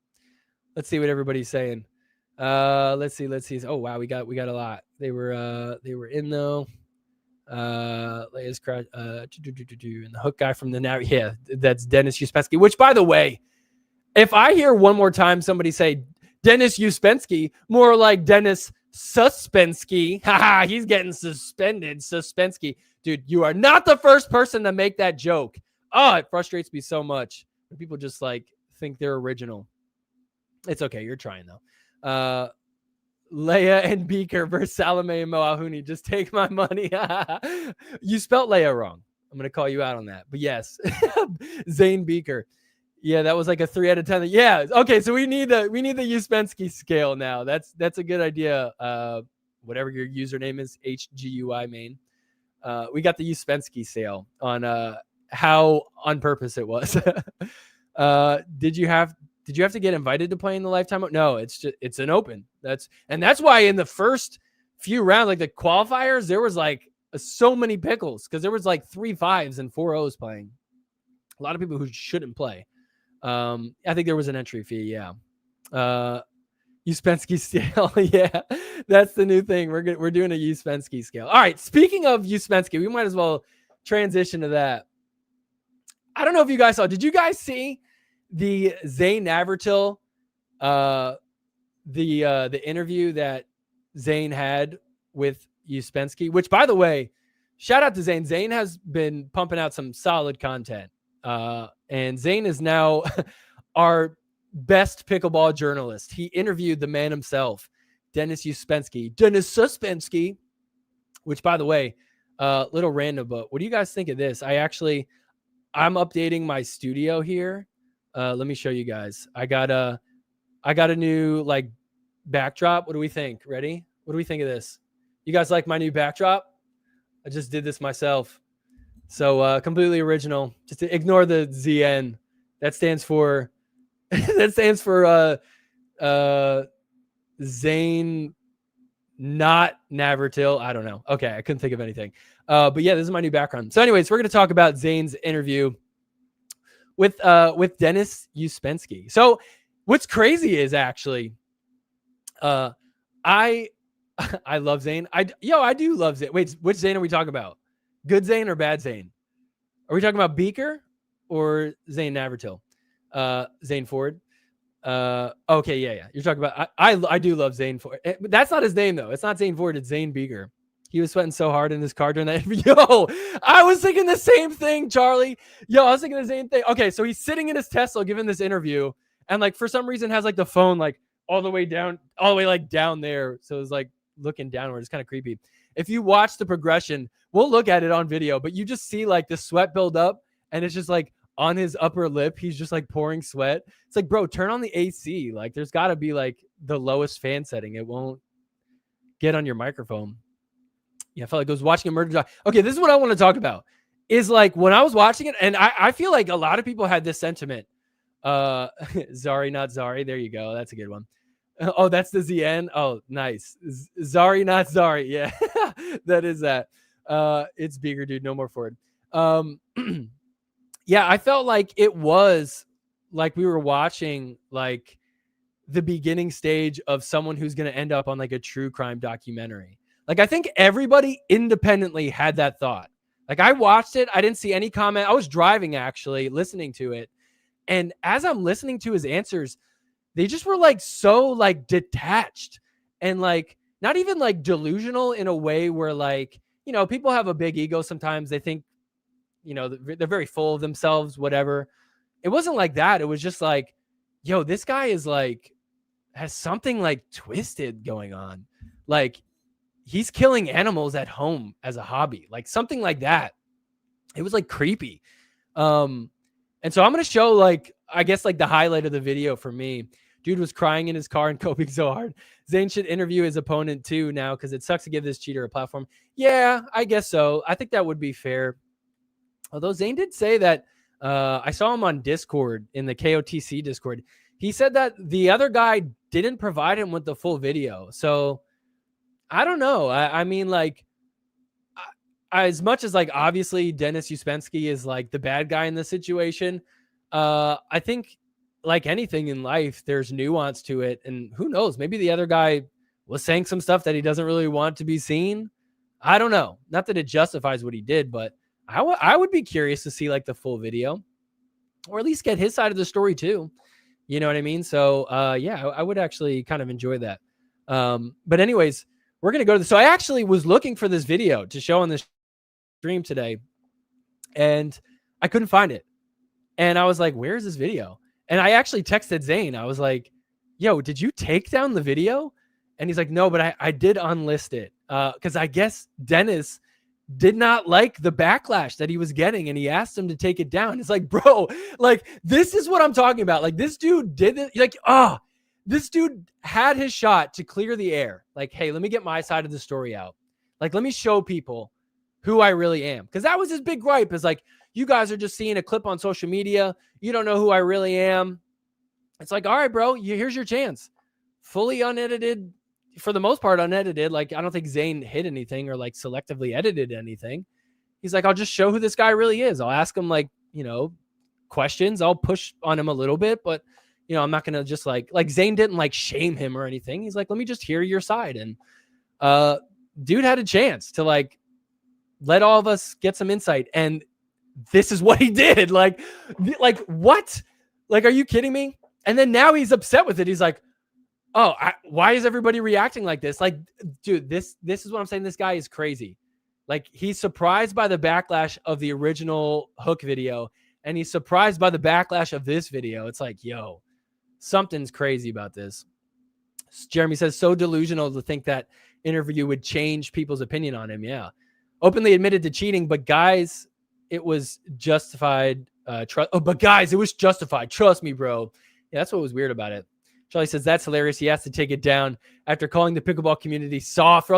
Let's see what everybody's saying. Let's see. Oh wow, we got a lot. They were in though. Leia's crash. And the hook guy from the Navy. Yeah, that's Dennis Uspensky. Which, by the way, if I hear one more time somebody say Dennis Uspensky, more like Dennis Suspensky. Haha, he's getting suspended. Suspensky. Dude, you are not the first person to make that joke. Oh, it frustrates me so much when people just like think they're original. It's okay. You're trying though. Leia and Beaker versus Salome and Moahuni. Just take my money. You spelt Leia wrong. I'm going to call you out on that. But yes, Zane Beaker. Yeah, that was like a 3 out of 10. Yeah. Okay, so we need the Uspensky scale now. That's a good idea. Whatever your username is, HGUI main. We got the Uspensky sale on how on purpose it was. Did you have to get invited to play in the lifetime? No, it's an open. That's why in the first few rounds, like the qualifiers, there was like so many pickles because there was like 3 5s and 4 O's playing. A lot of people who shouldn't play. I think there was an entry fee. Yeah. Uspensky scale. Yeah, that's the new thing. We're doing a Uspensky scale. All right. Speaking of Uspensky, we might as well transition to that. I don't know if you guys saw. Did you guys see the Zane Navratil, the interview that Zane had with Uspensky? Which, by the way, shout out to Zane. Zane has been pumping out some solid content. And Zane is now our best pickleball journalist. He interviewed the man himself, Dennis Suspensky, which, by the way, little random, but what do you guys think of this? I'm updating my studio here. Let me show you guys. I got a new like backdrop. What do we think? Ready? What do we think of this? You guys like my new backdrop? I just did this myself. So completely original. Just ignore the ZN. That stands for Zane not Navratil. I don't know. Okay, I couldn't think of anything. But yeah, this is my new background. So anyways, we're going to talk about Zane's interview with Dennis Uspensky. So what's crazy is actually I love Zane. I do love Zane. Wait, which Zane are we talking about? Good Zane or bad Zane? Are we talking about Beaker or Zane Navratil? Zane Ford. Okay, yeah. You're talking about I do love Zane Ford. But that's not his name though. It's not Zane Ford, it's Zane Beaker. He was sweating so hard in his car during that. Yo, I was thinking the same thing, Charlie. Yo, I was thinking the same thing. Okay, so he's sitting in his Tesla giving this interview, and like for some reason has like the phone like all the way like down there. So it's like looking downward. It's kind of creepy. if you watch the progression, we'll look at it on video, but you just see like the sweat build up, and it's just like on his upper lip, he's just like pouring sweat. It's like, bro, turn on the AC. Like there's got to be like the lowest fan setting. It won't get on your microphone. Yeah, I felt like I was watching a murder doc. Okay, this is what I want to talk about. Is like when I was watching it, and I feel like a lot of people had this sentiment. Zari, not Zari. There you go. That's a good one. Oh, that's the ZN. Oh, nice. Zari, not Zari. Yeah, that is that. It's Beaker, dude. No more Ford. Yeah, I felt like it was like we were watching like the beginning stage of someone who's going to end up on like a true crime documentary. Like I think everybody independently had that thought. Like I watched it, I didn't see any comment. I was driving actually, listening to it. And as I'm listening to his answers, they just were like so like detached and like not even like delusional in a way where like, you know, people have a big ego sometimes. They think, you know, they're very full of themselves, whatever. It wasn't like that. It was just like, yo, this guy is like, has something like twisted going on. Like he's killing animals at home as a hobby, like something like that. It was like creepy. And so I'm going to show like, I guess like the highlight of the video for me. Dude was crying in his car and coping so hard. Zane should interview his opponent too now, because it sucks to give this cheater a platform. Yeah, I guess so. I think that would be fair. Although Zane did say that I saw him on Discord, in the KOTC Discord. He said that the other guy didn't provide him with the full video. So I don't know. I mean, like, as much as like obviously Dennis Uspensky is like the bad guy in this situation, I think like anything in life, there's nuance to it. And who knows, maybe the other guy was saying some stuff that he doesn't really want to be seen. I don't know. Not that it justifies what he did, but I would be curious to see like the full video, or at least get his side of the story too. You know what I mean? So yeah, I would actually kind of enjoy that. But anyways, we're going to go to this. So I actually was looking for this video to show on this stream today, and I couldn't find it. And I was like, where's this video? And I actually texted Zane. I was like, yo, did you take down the video? And he's like, no, but I did unlist it. Because I guess Dennis did not like the backlash that he was getting, and he asked him to take it down. It's like, bro, like, this is what I'm talking about. Like, this dude did it. Like, this dude had his shot to clear the air. Like, hey, let me get my side of the story out. Like, let me show people who I really am. Because that was his big gripe, is like, you guys are just seeing a clip on social media. You don't know who I really am. It's like, all right, bro, here's your chance. Fully unedited, for the most part, unedited. Like, I don't think Zane hid anything or like selectively edited anything. He's like, I'll just show who this guy really is. I'll ask him like, you know, questions. I'll push on him a little bit, but you know, I'm not going to just like Zane didn't like shame him or anything. He's like, let me just hear your side. And dude had a chance to like let all of us get some insight. And this is what he did. Like what? Like, are you kidding me? And then now he's upset with it. He's like, oh, why is everybody reacting like this? Like, dude, this is what I'm saying. This guy is crazy. Like, he's surprised by the backlash of the original Hook video, and he's surprised by the backlash of this video. It's like, yo, something's crazy about this. Jeremy says, so delusional to think that interview would change people's opinion on him. Yeah. Openly admitted to cheating, but guys, it was justified. But guys, it was justified. Trust me, bro. Yeah, that's what was weird about it. Charlie says, that's hilarious. He has to take it down after calling the pickleball community soft.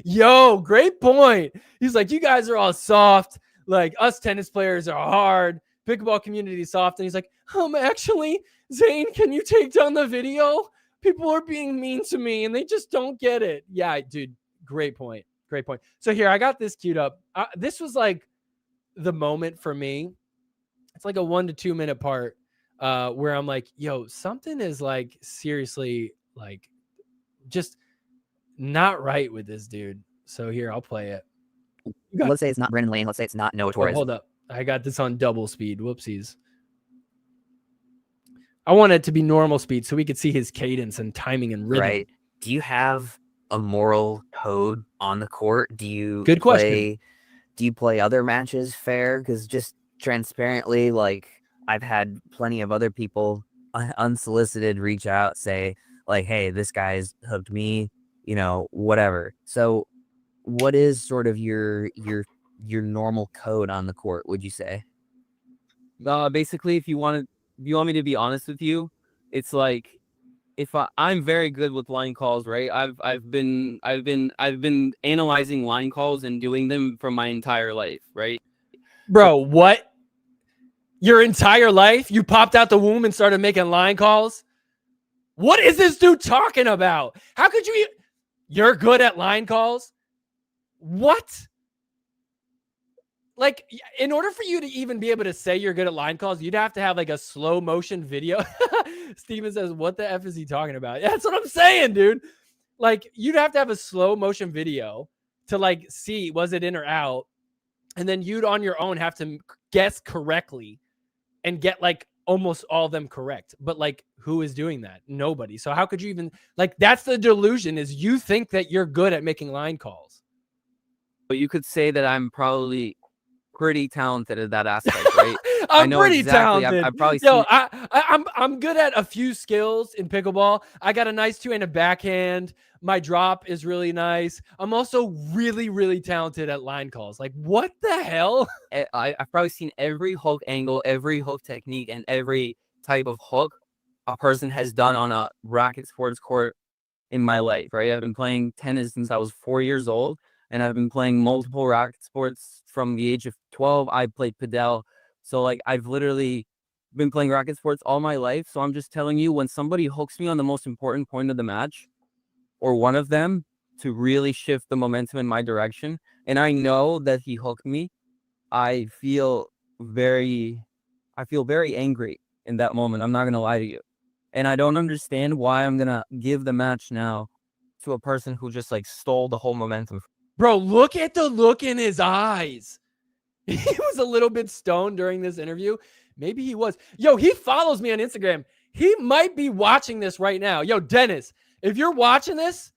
Yo, great point. He's like, you guys are all soft. Like, us tennis players are hard. Pickleball community is soft. And he's like, actually, Zane, can you take down the video? People are being mean to me and they just don't get it. Yeah, dude, great point. Great point. So here, I got this queued up. This was like the moment for me. It's like a 1 to 2 minute part where I'm like, yo, something is like seriously like just not right with this dude. So here, I'll play it. Let's say it's not Brendan Lane. Let's say it's not Noah Torres. Hold up. I got this on double speed. Whoopsies. I want it to be normal speed so we could see his cadence and timing and rhythm. Right. Do you have a moral code on the court? Do you Good question. Do you play other matches fair? Because just transparently, like, I've had plenty of other people unsolicited reach out, say like, hey, this guy's hooked me, you know, whatever. So what is sort of your normal code on the court, would you say? Basically, if you want me to be honest with you, it's like if I'm very good with line calls, right? I've been analyzing line calls and doing them for my entire life, right? Bro, what? Your entire life? You popped out the womb and started making line calls? What is this dude talking about? How could you? You're good at line calls? What? Like, in order for you to even be able to say you're good at line calls, you'd have to have like a slow motion video. Steven says, what the F is he talking about? That's what I'm saying, dude. Like, you'd have to have a slow motion video to like see, was it in or out? And then you'd on your own have to guess correctly and get like almost all of them correct. But like, who is doing that? Nobody. So how could you even, like, that's the delusion, is you think that you're good at making line calls. But you could say that I'm probably pretty talented at that aspect, right? I'm pretty talented. I've probably Yo, seen... I'm good at a few skills in pickleball. I got a nice two-handed backhand. My drop is really nice. I'm also really, really talented at line calls. Like, what the hell? I've probably seen every hook angle, every hook technique, and every type of hook a person has done on a racket sports court in my life, right? I've been playing tennis since I was 4 years old, and I've been playing multiple racket sports from the age of 12. I played padel. So like, I've literally been playing racket sports all my life. So I'm just telling you, when somebody hooks me on the most important point of the match, or one of them, to really shift the momentum in my direction, and I know that he hooked me, I feel very angry in that moment. I'm not going to lie to you. And I don't understand why I'm going to give the match now to a person who just like stole the whole momentum. Bro, look at the look in his eyes. He was a little bit stoned during this interview. Maybe he was. Yo, he follows me on Instagram. He might be watching this right now. Yo, Dennis, if you're watching this,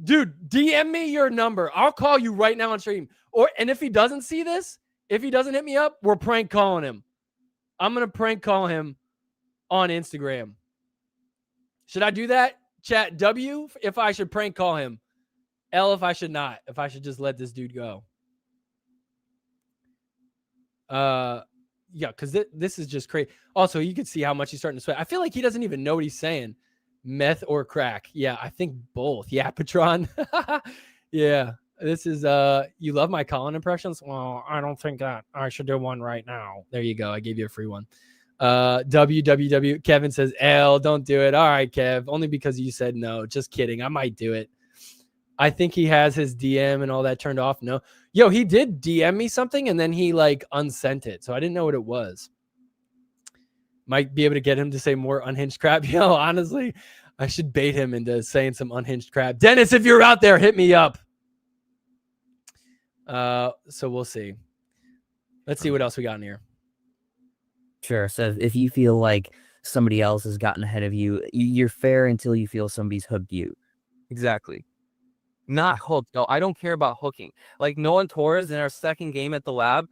dude, DM me your number. I'll call you right now on stream. And if he doesn't see this, if he doesn't hit me up, we're prank calling him. I'm going to prank call him on Instagram. Should I do that? Chat W if I should prank call him. L if I should not. If I should just let this dude go. Yeah, because this is just crazy. Also, you can see how much he's starting to sweat. I feel like he doesn't even know what he's saying. Meth or crack? Yeah, I think both. Yeah, Patron. Yeah, this is you love my Colin impressions? Well, I don't think that I should do one right now. There you go. I gave you a free one. WWW. Kevin says, L, don't do it. All right, Kev. Only because you said no. Just kidding. I might do it. I think he has his DM and all that turned off. No. Yo, he did DM me something and then he like unsent it. So I didn't know what it was. Might be able to get him to say more unhinged crap. Yo, honestly, I should bait him into saying some unhinged crap. Dennis, if you're out there, hit me up. So we'll see. Let's see what else we got in here. Sure. So if you feel like somebody else has gotten ahead of you, you're fair until you feel somebody's hooked you. Exactly. Not hooked. No, I don't care about hooking. Like Noah Torres in our second game at the lab,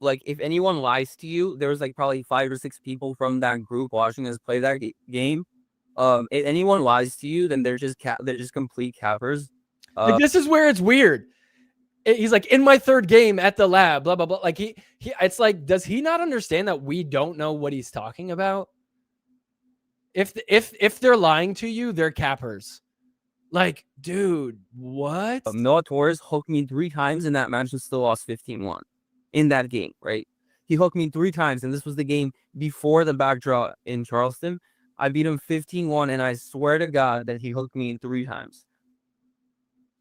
like if anyone lies to you, there was like probably 5 or 6 people from that group watching us play that game. If anyone lies to you, then they're just complete cappers. Like, this is where it's weird. He's like, in my third game at the lab, blah blah blah. Like he it's like, does he not understand that we don't know what he's talking about? If they're lying to you, they're cappers. Like, dude, what? Noah Torres hooked me 3 times in that match and still lost 15-1 in that game, right? He hooked me 3 times, and this was the game before the back draw in Charleston. I beat him 15-1, and I swear to God that he hooked me 3 times.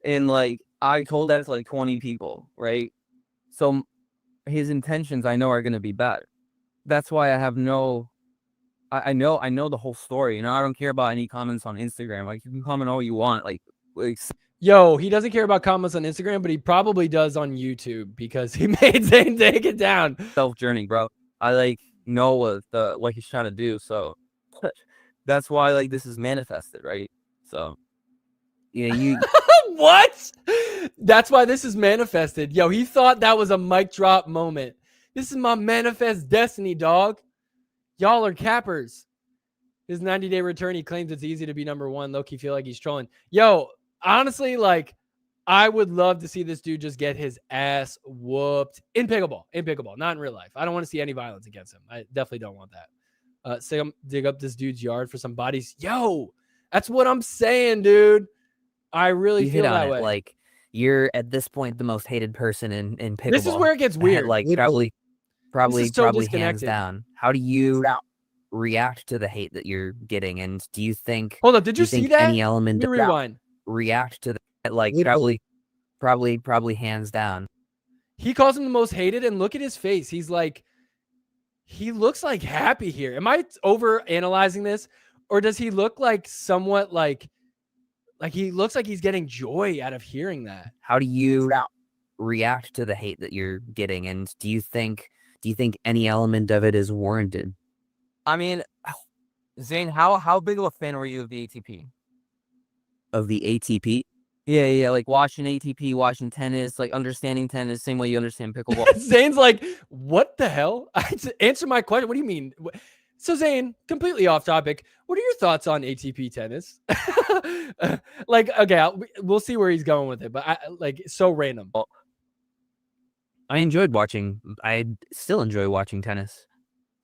And, like, I told that to, like, 20 people, right? So his intentions, I know, are going to be bad. That's why I have no... I know the whole story. You know, I don't care about any comments on Instagram. Like, you can comment all you want. Like yo, he doesn't care about comments on Instagram, but he probably does on YouTube because he made Zane take it down. Self-journey, bro. I like know what he's trying to do. So that's why like this is manifested, right? So yeah, you what? That's why this is manifested. Yo, he thought that was a mic drop moment. This is my manifest destiny, dog. Y'all are cappers. His 90-day return, he claims it's easy to be number 1. Low-key feel like he's trolling. Yo, honestly, like, I would love to see this dude just get his ass whooped in pickleball, not in real life. I don't want to see any violence against him. I definitely don't want that. Dig up this dude's yard for some bodies. Yo, that's what I'm saying, dude. I really You feel hit on that it. way. Like, you're at this point the most hated person in pickleball. This is where it gets weird. Like, This probably is so hands disconnected. down. How do you react to the hate that you're getting? And do you think Hold up, did you think see that? any element Let me of rewind. react to that? Like, probably hands down. He calls him the most hated, and look at his face. He's like, he looks like happy here. Am I over analyzing this, or does he look like somewhat like he looks like he's getting joy out of hearing that? How do you react to the hate that you're getting? And do you think any element of it is warranted? I mean, Zane, how big of a fan were you of the ATP? Of the ATP? Yeah, like watching ATP, watching tennis, like understanding tennis, same way you understand pickleball. Zane's like, what the hell? Answer my question. What do you mean? So Zane, completely off topic. What are your thoughts on ATP tennis? Like, okay, we'll see where he's going with it, but so random. I still enjoy watching tennis.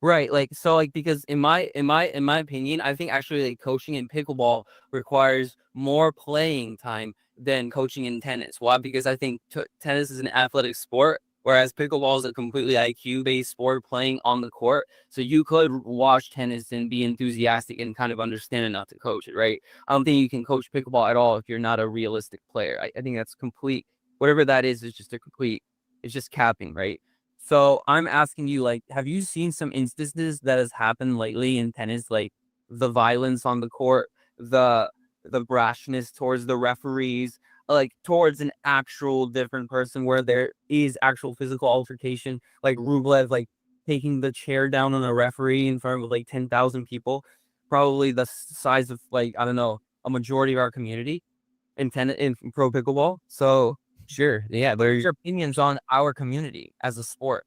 Right, like so, like because in my opinion, I think actually like coaching in pickleball requires more playing time than coaching in tennis. Why? Because I think tennis is an athletic sport, whereas pickleball is a completely IQ based sport playing on the court. So you could watch tennis and be enthusiastic and kind of understand enough to coach it, right? I don't think you can coach pickleball at all if you're not a realistic player. I think that's complete. Whatever that is just a complete. It's just capping, right? So I'm asking you, like, have you seen some instances that has happened lately in tennis, like the violence on the court, the brashness towards the referees, like towards an actual different person where there is actual physical altercation, like Rublev, like taking the chair down on a referee in front of like 10,000 people, probably the size of like, I don't know, a majority of our community in pro pickleball. So sure, yeah, but your opinions on our community as a sport?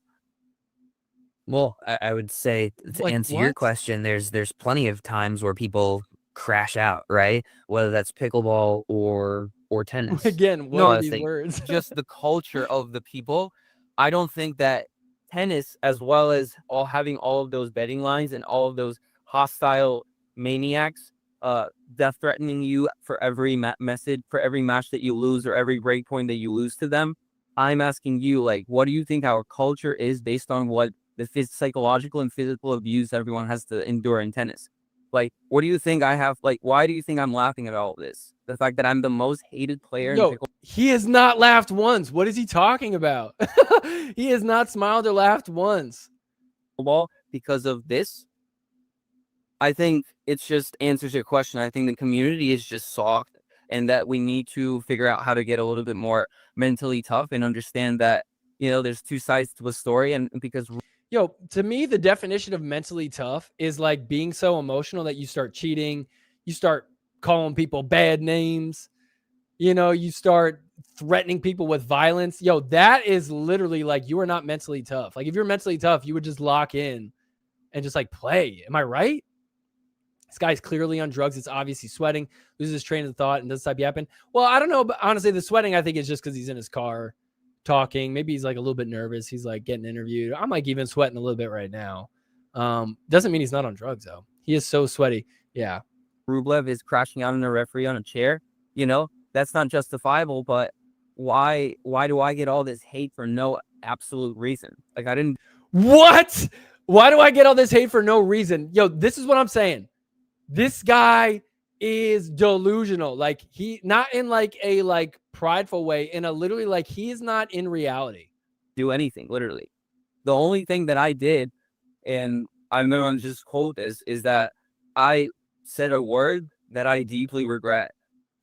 Well, I would say to Like, answer your what? question, there's plenty of times where people crash out, right? Whether that's pickleball or tennis. Again, what No, are I these think words? just the culture of the people. I don't think that tennis, as well as having all of those betting lines and all of those hostile maniacs, death threatening you for every message, for every match that you lose or every break point that you lose to them. I'm asking you, like, what do you think our culture is based on what the psychological and physical abuse everyone has to endure in tennis? Like, what do you think I have? Like, why do you think I'm laughing at all of this? The fact that I'm the most hated player in pickleball. He has not laughed once. What is he talking about? He has not smiled or laughed once. Because of this. I think it's just answers your question. I think the community is just soft, and that we need to figure out how to get a little bit more mentally tough and understand that, there's two sides to a story. And because to me, the definition of mentally tough is like being so emotional that you start cheating, you start calling people bad names, you start threatening people with violence. That is literally like, you are not mentally tough. Like, if you're mentally tough, you would just lock in and just like play. Am I right? This guy's clearly on drugs. It's obvious he's sweating, loses his train of thought, and does type yapping. Well, I don't know, but honestly, the sweating, I think, is just because he's in his car talking. Maybe he's like a little bit nervous. He's like getting interviewed. I'm like even sweating a little bit right now. Doesn't mean he's not on drugs, though. He is so sweaty. Yeah. Rublev is crashing out on a referee on a chair, that's not justifiable. But why do I get all this hate for no absolute reason? Like, I didn't. What? Why do I get all this hate for no reason? This is what I'm saying. This guy is delusional. Like, he not in like a like prideful way, in a literally like he is not in reality. Do anything, literally. The only thing that I did, and I'm going to just quote this, is that I said a word that I deeply regret.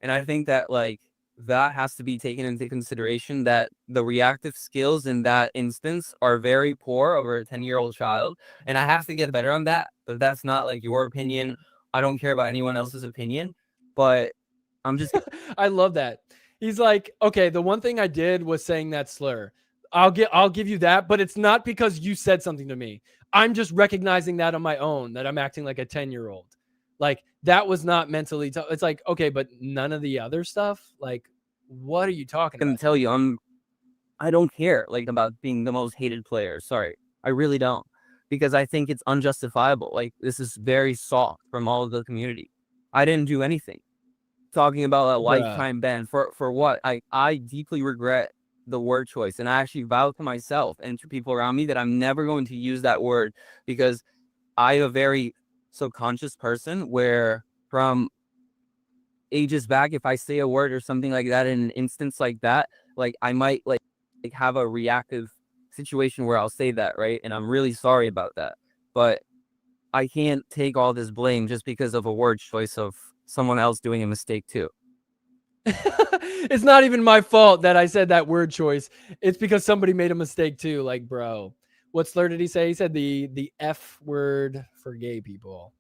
And I think that like that has to be taken into consideration, that the reactive skills in that instance are very poor over a 10-year-old child. And I have to get better on that. But that's not like your opinion. I don't care about anyone else's opinion, but I'm just. I love that. He's like, okay, the one thing I did was saying that slur. I'll give you that, but it's not because you said something to me. I'm just recognizing that on my own, that I'm acting like a 10-year-old. Like, that was not mentally tough. It's like, okay, but none of the other stuff, like, What are you talking I'm gonna about? tell you, I don't care like about being the most hated player. Sorry, I really don't, because I think it's unjustifiable. Like this is very soft from all of the community. I didn't do anything. Talking about a Bruh. lifetime ban for what? I deeply regret the word choice, and I actually vowed to myself and to people around me that I'm never going to use that word, because I am a very subconscious person where from ages back, if I say a word or something like that in an instance like that, like I might like have a reactive situation where I'll say that, right? And I'm really sorry about that. But I can't take all this blame just because of a word choice of someone else doing a mistake too. It's not even my fault that I said that word choice. It's because somebody made a mistake too. Like, bro, what slur did he say? He said the F word for gay people.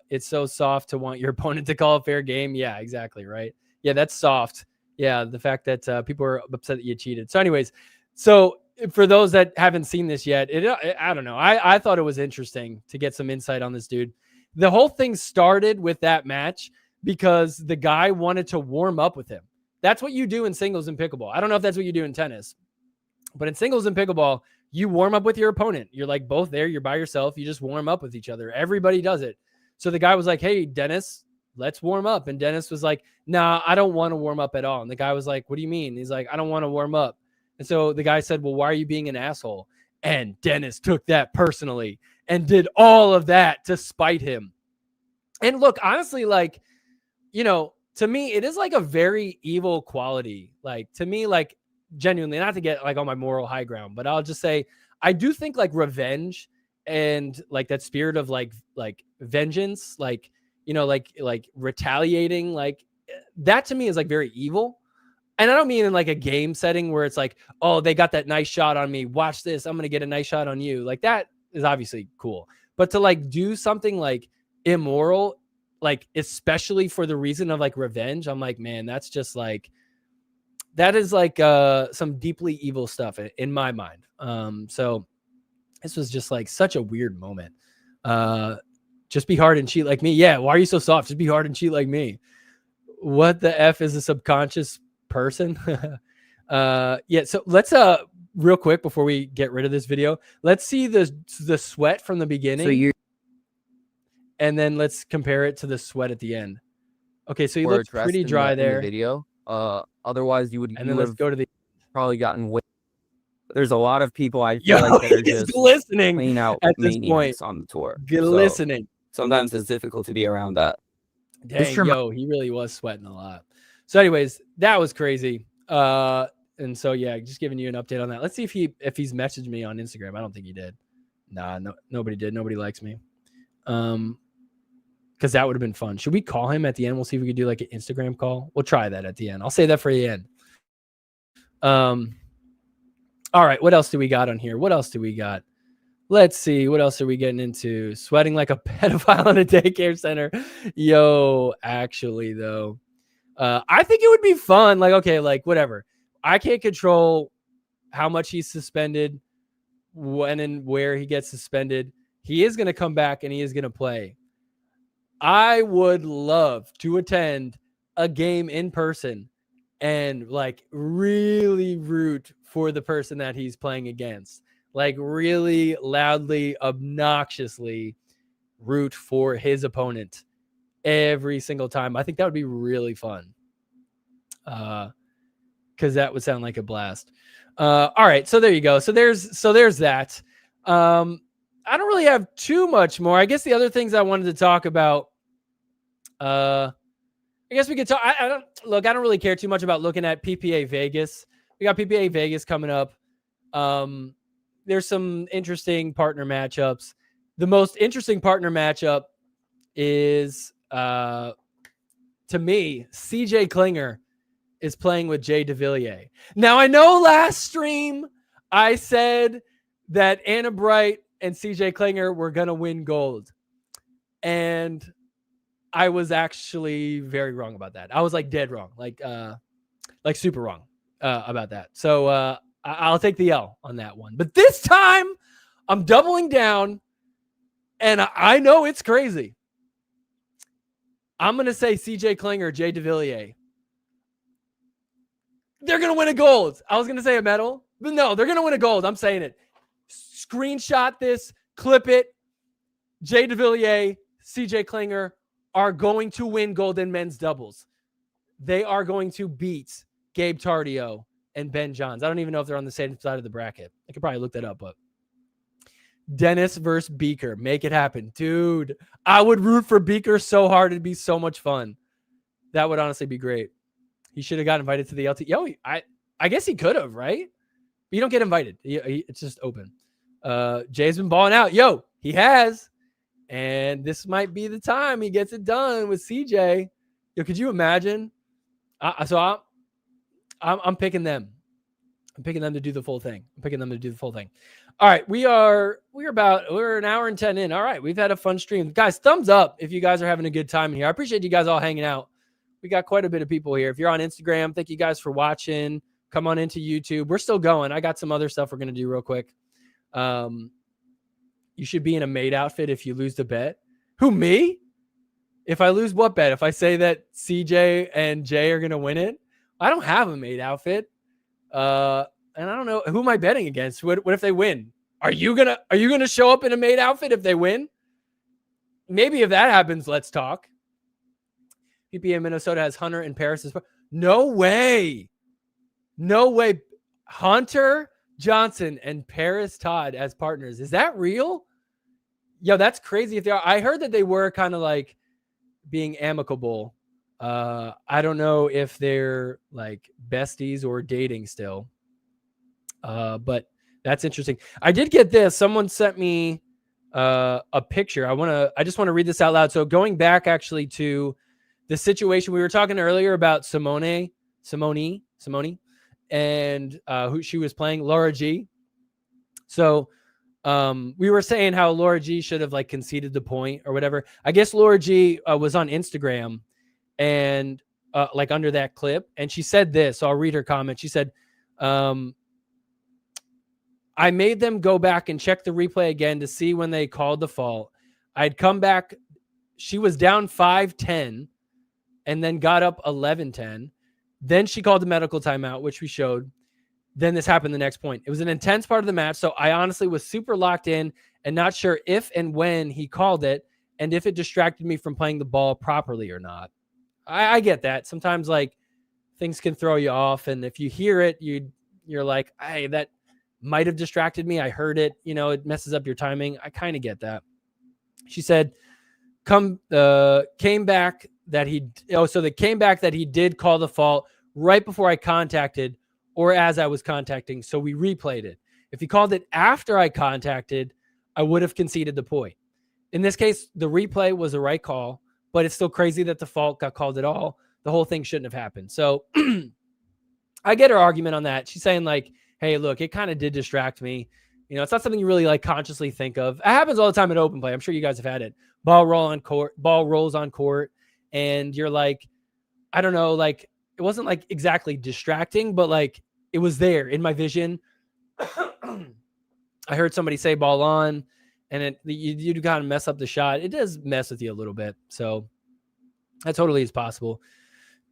It's so soft to want your opponent to call a fair game. Yeah, exactly. Right. Yeah, that's soft. Yeah, the fact that people are upset that you cheated. So, anyways, so for those that haven't seen this yet, I don't know. I thought it was interesting to get some insight on this dude. The whole thing started with that match because the guy wanted to warm up with him. That's what you do in singles and pickleball. I don't know if that's what you do in tennis, but in singles and pickleball, you warm up with your opponent. You're like both there. You're by yourself. You just warm up with each other. Everybody does it. So the guy was like, hey, Dennis, let's warm up. And Dennis was like, nah, I don't want to warm up at all. And the guy was like, what do you mean? He's like, I don't want to warm up. And so the guy said, well, why are you being an asshole? And Dennis took that personally and did all of that to spite him. And look, honestly, like, you know, to me, it is like a very evil quality. Like, to me, like, genuinely, not to get like on my moral high ground, but I'll just say, I do think like revenge and like that spirit of like vengeance, like, you know, like retaliating, like that to me is like very evil. And I don't mean in like a game setting where it's like, oh, they got that nice shot on me. Watch this. I'm going to get a nice shot on you. Like that is obviously cool. But to like do something like immoral, like especially for the reason of like revenge, I'm like, man, that's just like, that is like some deeply evil stuff in my mind. So this was just like such a weird moment. Just be hard and cheat like me. Yeah. Why are you so soft? Just be hard and cheat like me. What the F is a subconscious person? Yeah. So let's real quick before we get rid of this video, let's see the sweat from the beginning. So you're and then let's compare it to the sweat at the end. Okay, so he Or looks dressed pretty in dry in the there. video. Otherwise you would And then let's go to the probably gotten way. There's a lot of people I Yo, feel like that are he's just glistening clean out at this point. maniacs on the tour. So Glistening. sometimes it's difficult to be around that. Dang, yo, he really was sweating a lot. So, anyways, that was crazy. And so yeah, just giving you an update on that. Let's see if he's messaged me on Instagram. I don't think he did. Nah, no, nobody did. Nobody likes me. Because that would have been fun. Should we call him at the end? We'll see if we could do like an Instagram call. We'll try that at the end. I'll say that for the end. All right, what else do we got on here? What else do we got? Let's see. What else are we getting into? Sweating like a pedophile in a daycare center. Yo, actually, though, I think it would be fun. Like, okay, like whatever. I can't control how much he's suspended, when and where he gets suspended. He is going to come back and he is going to play. I would love to attend a game in person and like really root for the person that he's playing against. Like really loudly, obnoxiously root for his opponent every single time. I think that would be really fun. Because that would sound like a blast. All right, so there you go. So there's that. I don't really have too much more. I guess the other things I wanted to talk about. I guess we could talk. I don't really care too much about looking at PPA Vegas. We got PPA Vegas coming up. There's some interesting partner matchups. The most interesting partner matchup is, to me, CJ Klinger is playing with Jay DeVilliers. Now, I know last stream I said that Anna Bright and CJ Klinger were going to win gold. And I was actually very wrong about that. I was like dead wrong, like super wrong about that. So I'll take the L on that one. But this time I'm doubling down, and I know it's crazy. I'm going to say CJ Klinger, Jay DeVilliers. They're going to win a gold. I was going to say a medal, but no, they're going to win a gold. I'm saying it. Screenshot this, clip it. Jay DeVilliers, CJ Klinger are going to win gold in men's doubles. They are going to beat Gabe Tardio and Ben Johns. I don't even know if they're on the same side of the bracket. I could probably look that up, but Dennis versus Beaker. Make it happen. Dude, I would root for Beaker so hard. It'd be so much fun. That would honestly be great. He should have got invited to the LT. Yo, I guess he could have, right? But you don't get invited. It's just open. Jay's been balling out. Yo, he has. And this might be the time he gets it done with CJ. Yo, could you imagine? I'm picking them. I'm picking them to do the full thing. All right, we're an hour and 10 in. All right, we've had a fun stream. Guys, thumbs up if you guys are having a good time here. I appreciate you guys all hanging out. We got quite a bit of people here. If you're on Instagram, thank you guys for watching. Come on into YouTube. We're still going. I got some other stuff we're going to do real quick. You should be in a maid outfit if you lose the bet. Who, me? If I lose what bet? If I say that CJ and Jay are going to win it? I don't have a maid outfit. And I don't know. Who am I betting against? What if they win? Are you gonna show up in a maid outfit if they win? Maybe if that happens, let's talk. PPA Minnesota has Hunter and Paris. No way. Hunter Johnson and Paris Todd as partners. Is that real? Yo, that's crazy. If they are, I heard that they were kind of like being amicable. I don't know if they're like besties or dating still. But that's interesting. I did get this. Someone sent me a picture. I just want to read this out loud. So going back actually to the situation we were talking earlier about Simone, and who she was playing, Laura G. So we were saying how Laura G should have like conceded the point or whatever. I guess Laura G was on Instagram and like under that clip, and she said this. So I'll read her comment. She said, I made them go back and check the replay again to see when they called the fault. I'd come back. She was down 5-10 and then got up 11-10. Then she called the medical timeout, which we showed. Then this happened the next point. It was an intense part of the match, so I honestly was super locked in and not sure if and when he called it and if it distracted me from playing the ball properly or not. I get that. Sometimes like things can throw you off, and if you hear it, you're like, hey, that might have distracted me. I heard it. It messes up your timing. I kind of get that. She said, came back that he did call the fault right before I contacted or as I was contacting. So we replayed it. If he called it after I contacted, I would have conceded the point. In this case, the replay was the right call, but it's still crazy that the fault got called at all. The whole thing shouldn't have happened. So I get her argument on that. She's saying like, hey, look, it kind of did distract me. It's not something you really like consciously think of. It happens all the time at open play. I'm sure you guys have had it. Ball rolls on court. And you're like, I don't know, like it wasn't like exactly distracting, but like it was there in my vision. I heard somebody say ball on, and you kind of mess up the shot. It does mess with you a little bit. So that totally is possible.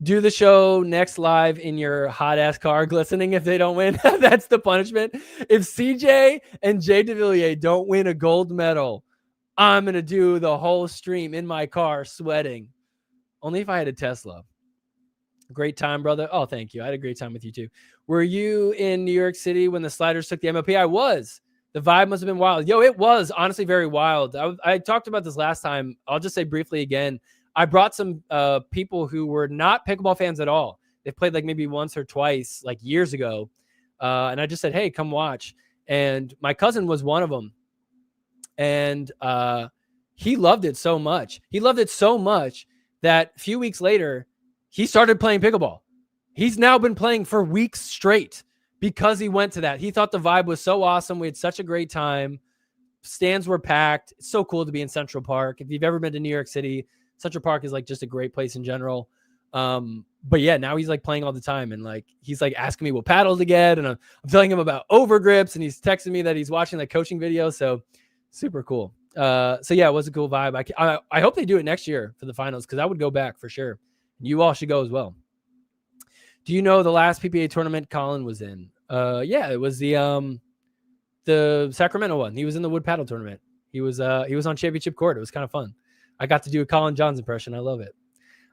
Do the show next live in your hot ass car glistening if they don't win. That's the punishment. If CJ and Jay DeVilliers don't win a gold medal, I'm going to do the whole stream in my car sweating. Only if I had a Tesla. Great time, brother. Oh, thank you. I had a great time with you too. Were you in New York City when the Sliders took the MLP? I was. The vibe must have been wild. Yo, it was honestly very wild. I talked about this last time. I'll just say briefly again. I brought some people who were not pickleball fans at all. They played like maybe once or twice, like years ago. And I just said, hey, come watch. And my cousin was one of them. And he loved it so much. That a few weeks later, he started playing pickleball. He's now been playing for weeks straight because he went to that. He thought the vibe was so awesome. We had such a great time. Stands were packed. It's so cool to be in Central Park. If you've ever been to New York City, Central Park is like just a great place in general. But yeah, now he's like playing all the time. And like, he's like asking me what paddle to get. And I'm telling him about over grips. And he's texting me that he's watching like coaching videos. So super cool. So yeah, it was a cool vibe. I hope they do it next year for the finals, because I would go back for sure. You all should go as well. Do you know the last PPA tournament Colin was in? Yeah, it was the Sacramento one. He was in the wood paddle tournament. He was on championship court. It was kind of fun. I got to do a Colin Johns impression. I love it.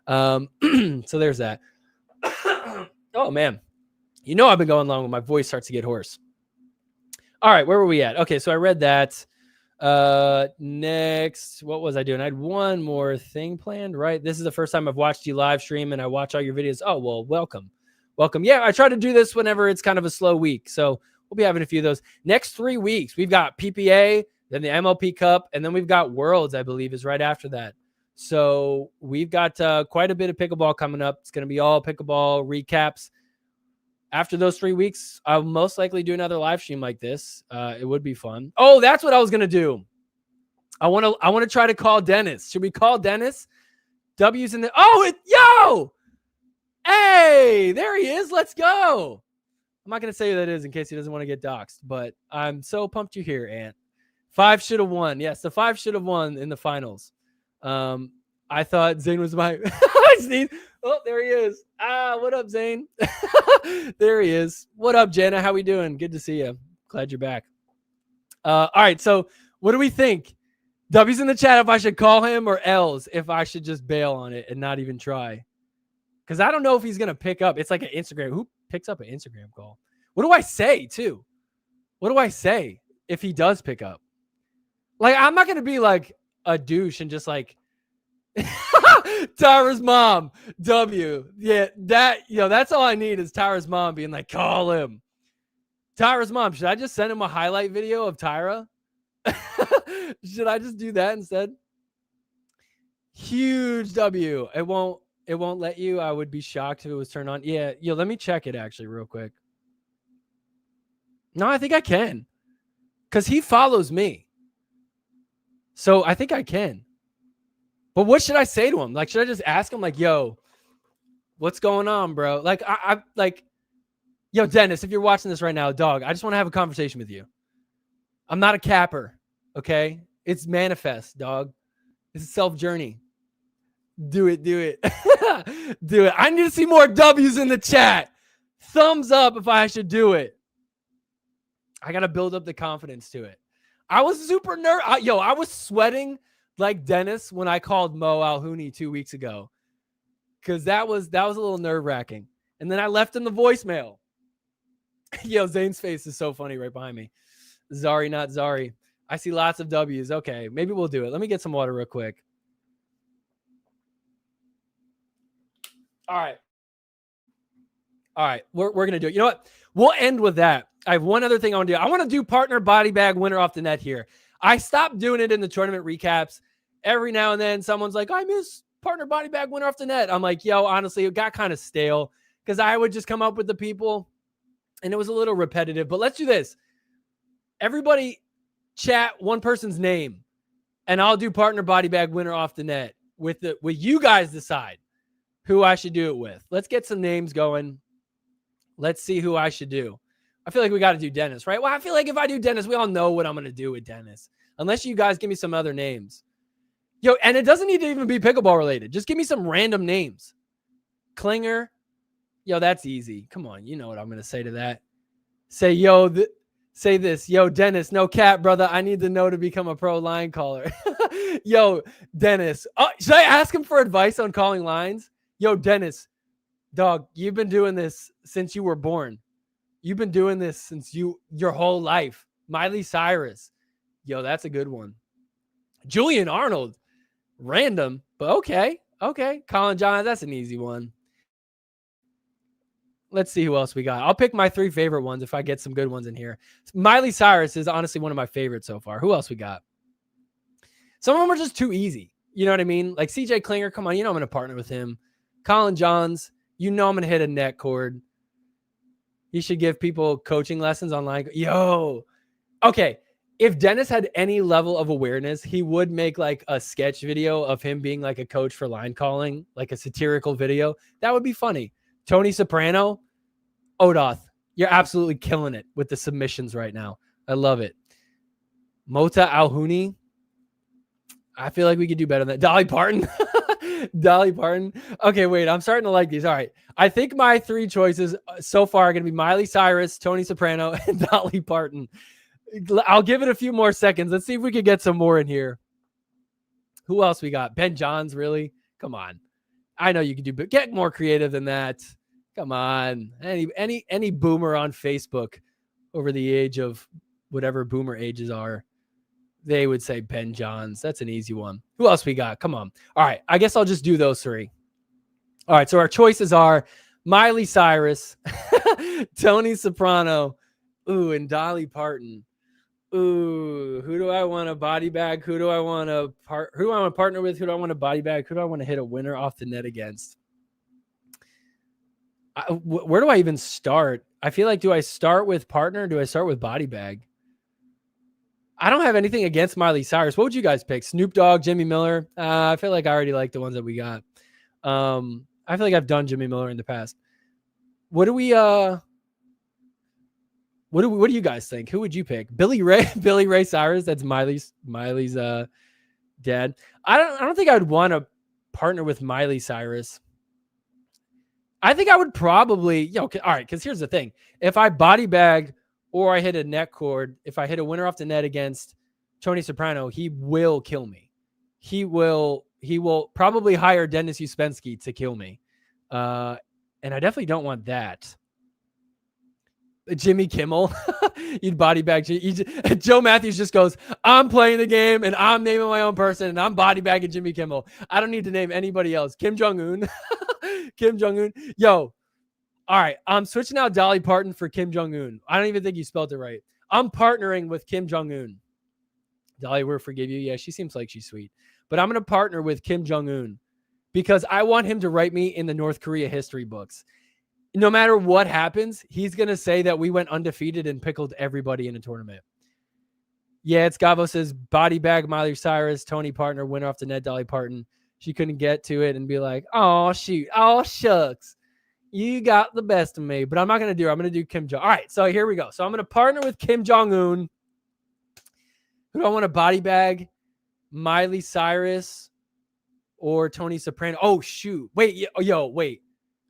So there's that. Oh man, you know I've been going long when my voice starts to get hoarse. All right, where were we at? Okay, so I read that. Next, what was I doing? I had one more thing planned, right? This is the first time I've watched you live stream and I watch all your videos. Oh, well, welcome. Yeah, I try to do this whenever it's kind of a slow week. So we'll be having a few of those. Next 3 weeks, we've got PPA, then the MLP Cup, and then we've got Worlds, I believe, is right after that. So we've got quite a bit of pickleball coming up. It's going to be all pickleball recaps. After those 3 weeks, I'll most likely do another live stream like this. It would be fun. Oh, that's what I was going to do. I want to try to call Dennis. Should we call Dennis? W's in the... Oh, yo! Hey, there he is. Let's go. I'm not going to say who that is in case he doesn't want to get doxxed, but I'm so pumped you're here, Ant. 5 should have won. Yes, the 5 should have won in the finals. I thought Zane was my... Oh, there he is. What up, Zane? There he is. What up, Jenna? How we doing? Good to see you. Glad you're back. All right, so what do we think? W's in the chat if I should call him, or L's if I should just bail on it and not even try. Because I don't know if he's going to pick up. It's like an Instagram. Who picks up an Instagram call? What do I say, too? What do I say if he does pick up? Like, I'm not going to be like a douche and just like, Tyra's mom, W. Yeah, that's all I need is Tyra's mom being like, call him. Tyra's mom, should I just send him a highlight video of Tyra? Should I just do that instead? Huge W. It won't let you. I would be shocked if it was turned on. Yeah, let me check it actually real quick. No, I think I can. Because he follows me. So I think I can. But what should I say to him? Like, should I just ask him, like, yo, what's going on, bro? Like, I like, yo, Dennis, if you're watching this right now, dog, I just want to have a conversation with you. I'm not a capper, okay? It's manifest, dog. It's a self-journey. Do it. Do it. I need to see more W's in the chat. Thumbs up if I should do it. I got to build up the confidence to it. I was super nervous. I was sweating like Dennis when I called Mo Alhouni 2 weeks ago, because that was a little nerve-wracking. And then I left him the voicemail. Yo, Zane's face is so funny right behind me. Zari, not Zari. I see lots of W's. Okay, maybe we'll do it. Let me get some water real quick. All right. We're going to do it. You know what? We'll end with that. I have one other thing I want to do. I want to do partner body bag winner off the net here. I stopped doing it in the tournament recaps. Every now and then someone's like, I miss partner body bag winner off the net. I'm like, yo, honestly, it got kind of stale because I would just come up with the people and it was a little repetitive. But let's do this. Everybody chat one person's name and I'll do partner body bag winner off the net with you guys decide who I should do it with. Let's get some names going. Let's see who I should do. I feel like we got to do Dennis, right? Well, I feel like if I do Dennis, we all know what I'm going to do with Dennis. Unless you guys give me some other names. Yo, and it doesn't need to even be pickleball related. Just give me some random names. Klinger. Yo, that's easy. Come on. You know what I'm going to say to that. Say, yo, say this. Yo, Dennis, no cap, brother. I need to know to become a pro line caller. Yo, Dennis. Oh, should I ask him for advice on calling lines? Yo, Dennis, dog, you've been doing this since you were born. You've been doing this since your whole life. Miley Cyrus. Yo, that's a good one. Julian Arnold. Random, but okay. Okay. Colin Johns, that's an easy one. Let's see who else we got. I'll pick my 3 favorite ones if I get some good ones in here. Miley Cyrus is honestly one of my favorites so far. Who else we got? Some of them are just too easy. You know what I mean? Like CJ Klinger, come on. You know I'm going to partner with him. Colin Johns, you know I'm going to hit a net cord. He should give people coaching lessons online. Yo. Okay. If Dennis had any level of awareness, he would make like a sketch video of him being like a coach for line calling, like a satirical video. That would be funny. Tony Soprano, Odoth, you're absolutely killing it with the submissions right now. I love it. Mota Alhouni, I feel like we could do better than that. Dolly Parton. Dolly Parton. Okay, wait. I'm starting to like these. All right. I think my 3 choices so far are going to be Miley Cyrus, Tony Soprano, and Dolly Parton. I'll give it a few more seconds. Let's see if we can get some more in here. Who else we got? Ben Johns, really? Come on. I know you can do, but get more creative than that. Come on. Any boomer on Facebook over the age of whatever boomer ages are, they would say Ben Johns. That's an easy one. Who else we got? Come on. All right. I guess I'll just do those 3. All right. So our choices are Miley Cyrus, Tony Soprano, and Dolly Parton. Ooh, who do I want to body bag? Who do I want to partner with? Who do I want to body bag? Who do I want to hit a winner off the net against? Where do I even start? I feel like, do I start with partner? Or do I start with body bag? I don't have anything against Miley Cyrus. What would you guys pick? Snoop Dogg, Jimmy Miller? I feel like I already like the ones that we got. I feel like I've done Jimmy Miller in the past. What do you guys think? Who would you pick? Billy Ray Cyrus? That's Miley's dad. I don't think I would want to partner with Miley Cyrus. I think I would probably, all right, because here's the thing. If I body bag or I hit a net cord, if I hit a winner off the net against Tony Soprano, he will kill me. He will probably hire Dennis Uspensky to kill me. And I definitely don't want that. Jimmy Kimmel, you'd body bag. Joe Matthews just goes, I'm playing the game and I'm naming my own person and I'm body bagging Jimmy Kimmel. I don't need to name anybody else. Kim Jong-un. Kim Jong-un. Yo, all right. I'm switching out Dolly Parton for Kim Jong-un. I don't even think you spelled it right. I'm partnering with Kim Jong-un. Dolly, we'll forgive you. Yeah, she seems like she's sweet. But I'm going to partner with Kim Jong-un because I want him to write me in the North Korea history books. No matter what happens, he's going to say that we went undefeated and pickled everybody in a tournament. Yeah, it's Gavo says body bag Miley Cyrus, Tony partner, winner off the net, Dolly Parton. She couldn't get to it and be like, oh, shoot. Oh, shucks. You got the best of me. But I'm not going to do it. I'm going to do Kim Jong. All right, so here we go. So I'm going to partner with Kim Jong-un. Who do I want to body bag? Miley Cyrus or Tony Soprano? Oh, shoot. Wait.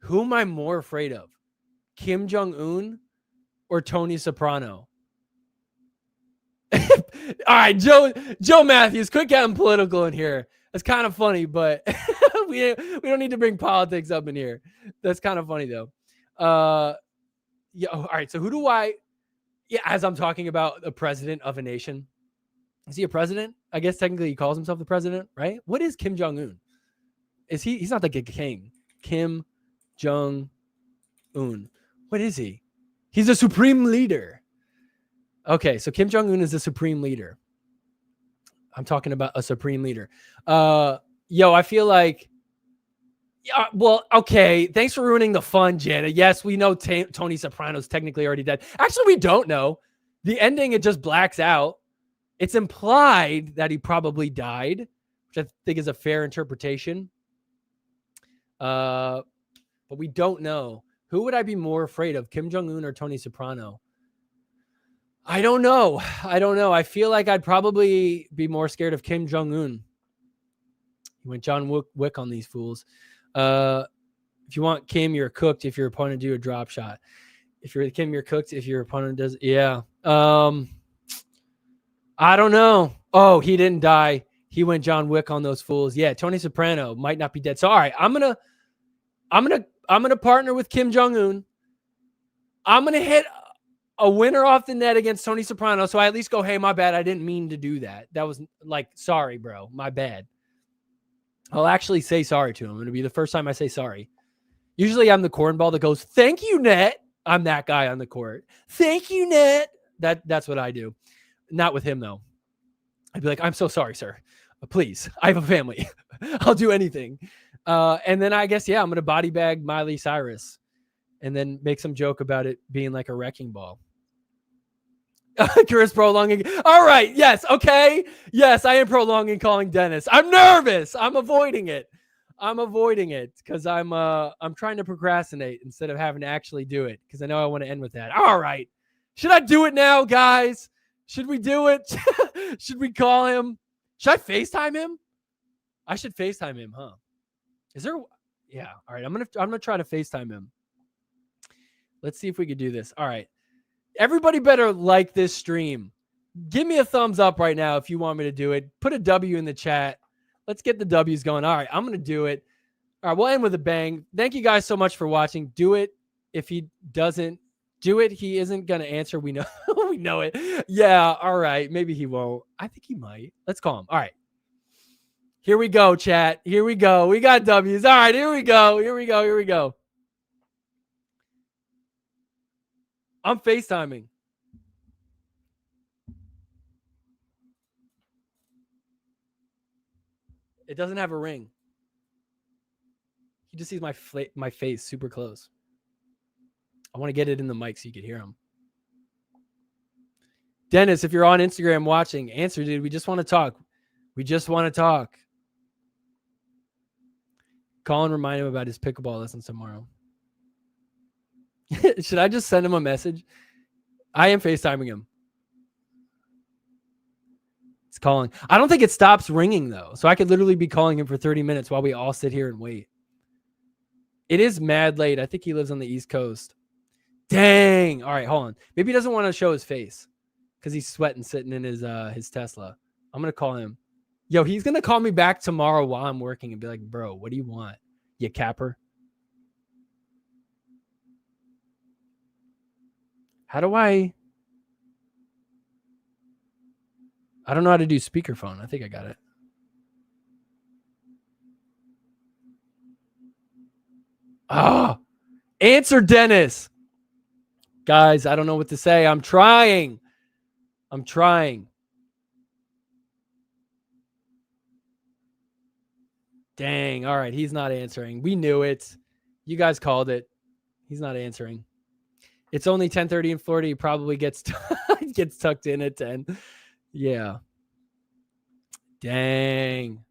Who am I more afraid of? Kim Jong-un or Tony Soprano? All right, Joe Matthews, quit getting political in here. That's kind of funny, but we don't need to bring politics up in here. That's kind of funny though. All right. So who do I? Yeah, as I'm talking about the president of a nation, is he a president? I guess technically he calls himself the president, right? What is Kim Jong-un? Is he? He's not like a king. Kim Jong-un. What is he? He's a supreme leader. Okay, so Kim Jong-un is a supreme leader. I'm talking about a supreme leader. I feel like, okay. Thanks for ruining the fun, Janet. Yes, we know Tony Soprano's technically already dead. Actually, we don't know. The ending, it just blacks out. It's implied that he probably died, which I think is a fair interpretation. But we don't know. Who would I be more afraid of, Kim Jong-un or Tony Soprano? I don't know. I feel like I'd probably be more scared of Kim Jong-un. He went John Wick on these fools. If you want Kim, you're cooked if your opponent do a drop shot. If you're Kim, you're cooked if your opponent does. Yeah. I don't know. Oh, he didn't die. He went John Wick on those fools. Yeah, Tony Soprano might not be dead. So all right, I'm gonna partner with Kim Jong-un. I'm gonna hit a winner off the net against Tony Soprano. So I at least go, hey, my bad. I didn't mean to do that. That was like, sorry, bro. My bad. I'll actually say sorry to him. It'll be the first time I say sorry. Usually I'm the cornball that goes, thank you, Net. I'm that guy on the court. Thank you, Net. That's what I do. Not with him, though. I'd be like, I'm so sorry, sir. Please. I have a family. I'll do anything. And then I guess, I'm going to body bag Miley Cyrus and then make some joke about it being like a wrecking ball. Chris prolonging. All right. Yes. Okay. Yes, I am prolonging calling Dennis. I'm nervous. I'm avoiding it because I'm trying to procrastinate instead of having to actually do it because I know I want to end with that. All right. Should I do it now, guys? Should we do it? Should we call him? Should I FaceTime him? I should FaceTime him, huh? Is there? Yeah. All right. I'm gonna try to FaceTime him. Let's see if we could do this. All right. Everybody better like this stream. Give me a thumbs up right now if you want me to do it. Put a W in the chat. Let's get the W's going. All right. I'm gonna do it. All right. We'll end with a bang. Thank you guys so much for watching. Do it. If he doesn't do it, he isn't gonna answer. We know. We know it. Yeah. All right. Maybe he won't. I think he might. Let's call him. All right. Here we go, chat. Here we go. We got W's. All right, here we go. Here we go. Here we go. I'm FaceTiming. It doesn't have a ring. He just sees my face super close. I want to get it in the mic so you could hear him. Dennis, if you're on Instagram watching, answer, dude. We just want to talk. We just want to talk. Call and remind him about his pickleball lessons tomorrow. Should I just send him a message? I am FaceTiming him. It's calling. I don't think it stops ringing, though. So I could literally be calling him for 30 minutes while we all sit here and wait. It is mad late. I think he lives on the East Coast. Dang. All right, hold on. Maybe he doesn't want to show his face because he's sweating sitting in his Tesla. I'm going to call him. Yo, he's going to call me back tomorrow while I'm working and be like, bro, what do you want? You capper? How do I don't know how to do speakerphone. I think I got it. Ah, answer Dennis. Guys, I don't know what to say. I'm trying. Dang. All right. He's not answering. We knew it. You guys called it. He's not answering. It's only 10:30 in Florida. He probably gets gets tucked in at 10. Yeah. Dang.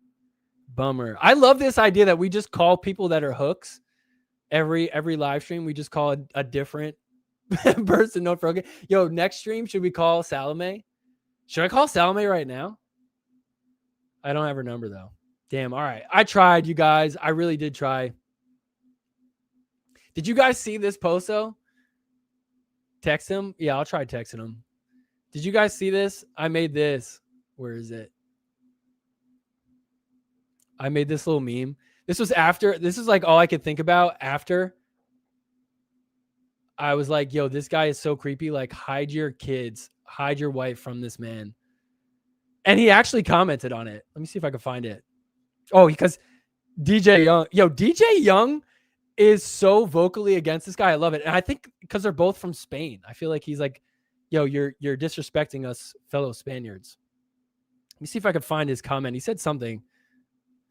Bummer. I love this idea that we just call people that are hooks every live stream. We just call a different person. No, for yo, next stream, should we call Salome? Should I call Salome right now? I don't have her number though. Damn. All right. I tried, you guys. I really did try. Did you guys see this post though? Text him. Yeah, I'll try texting him. Did you guys see this? I made this. Where is it? I made this little meme. This was after. This is like all I could think about after. I was like, yo, this guy is so creepy. Like, hide your kids, hide your wife from this man. And he actually commented on it. Let me see if I can find it. Oh, because DJ Young. Yo, DJ Young is so vocally against this guy. I love it. And I think because they're both from Spain, I feel like he's like, yo, you're disrespecting us fellow Spaniards. Let me see if I could find his comment. He said something.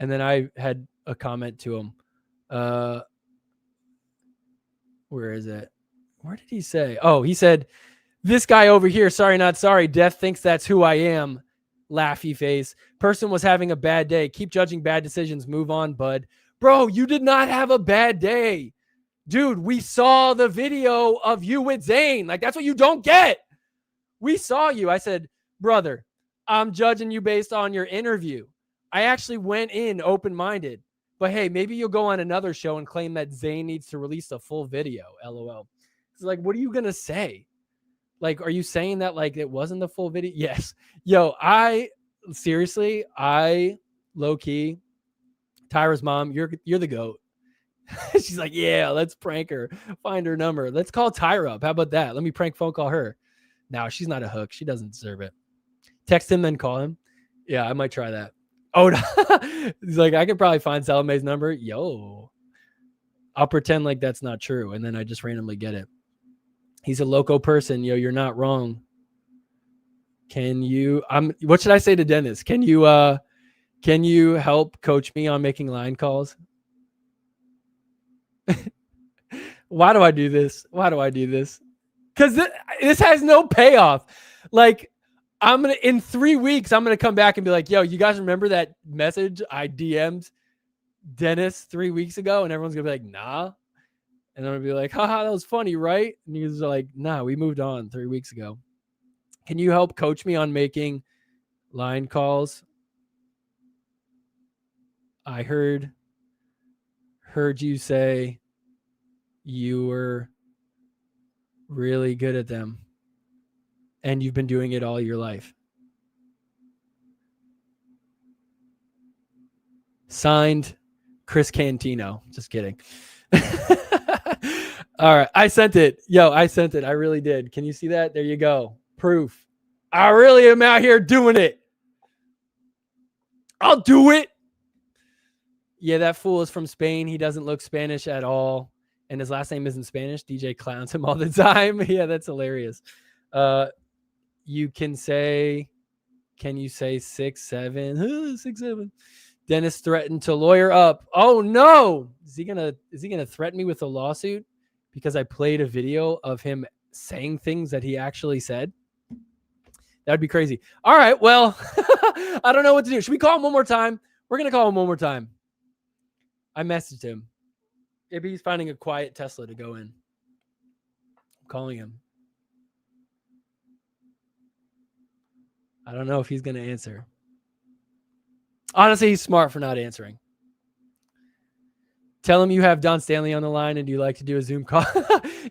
And then I had a comment to him. Where is it? Where did he say? Oh, he said, this guy over here, sorry, not sorry. Death thinks that's who I am. Laughy face. Person was having a bad day. Keep judging bad decisions. Move on, bud. Bro, you did not have a bad day. Dude, we saw the video of you with Zayn. Like, that's what you don't get. We saw you. I said, brother, I'm judging you based on your interview. I actually went in open-minded. But hey, maybe you'll go on another show and claim that Zayn needs to release a full video. LOL. It's like, what are you going to say? Like, are you saying that like it wasn't the full video? Yes. Yo, I low-key, Tyra's mom, you're the GOAT. She's like, yeah, let's prank her. Find her number. Let's call Tyra up. How about that? Let me prank phone call her. No, she's not a hook. She doesn't deserve it. Text him, then call him. Yeah, I might try that. Oh, he's like, I could probably find Salome's number. Yo, I'll pretend like that's not true. And then I just randomly get it. He's a loco person. Yo, you're not wrong. What should I say to Dennis? Can you help coach me on making line calls? Why do I do this? Because this has no payoff. Like, in 3 weeks, I'm going to come back and be like, yo, you guys remember that message I DM'd Dennis 3 weeks ago? And everyone's going to be like, nah. And I'm going to be like, haha, that was funny, right? And you guys are like, nah, we moved on 3 weeks ago. Can you help coach me on making line calls? I heard heard you say you were really good at them and you've been doing it all your life. Signed, Chris Cantino. Just kidding. All right. I sent it. I sent it. I really did. Can you see that? There you go. Proof. I really am out here doing it. I'll do it. Yeah, that fool is from Spain. He doesn't look Spanish at all. And his last name isn't Spanish. DJ clowns him all the time. Yeah, that's hilarious. You can say, can you say 6'7"? 6'7". Dennis threatened to lawyer up. Oh no. Is he gonna threaten me with a lawsuit because I played a video of him saying things that he actually said? That'd be crazy. All right. Well, I don't know what to do. Should we call him one more time? We're gonna call him one more time. I messaged him. Maybe he's finding a quiet Tesla to go in. I'm calling him. I don't know if he's gonna answer. Honestly, he's smart for not answering. Tell him you have Don Stanley on the line and you like to do a Zoom call.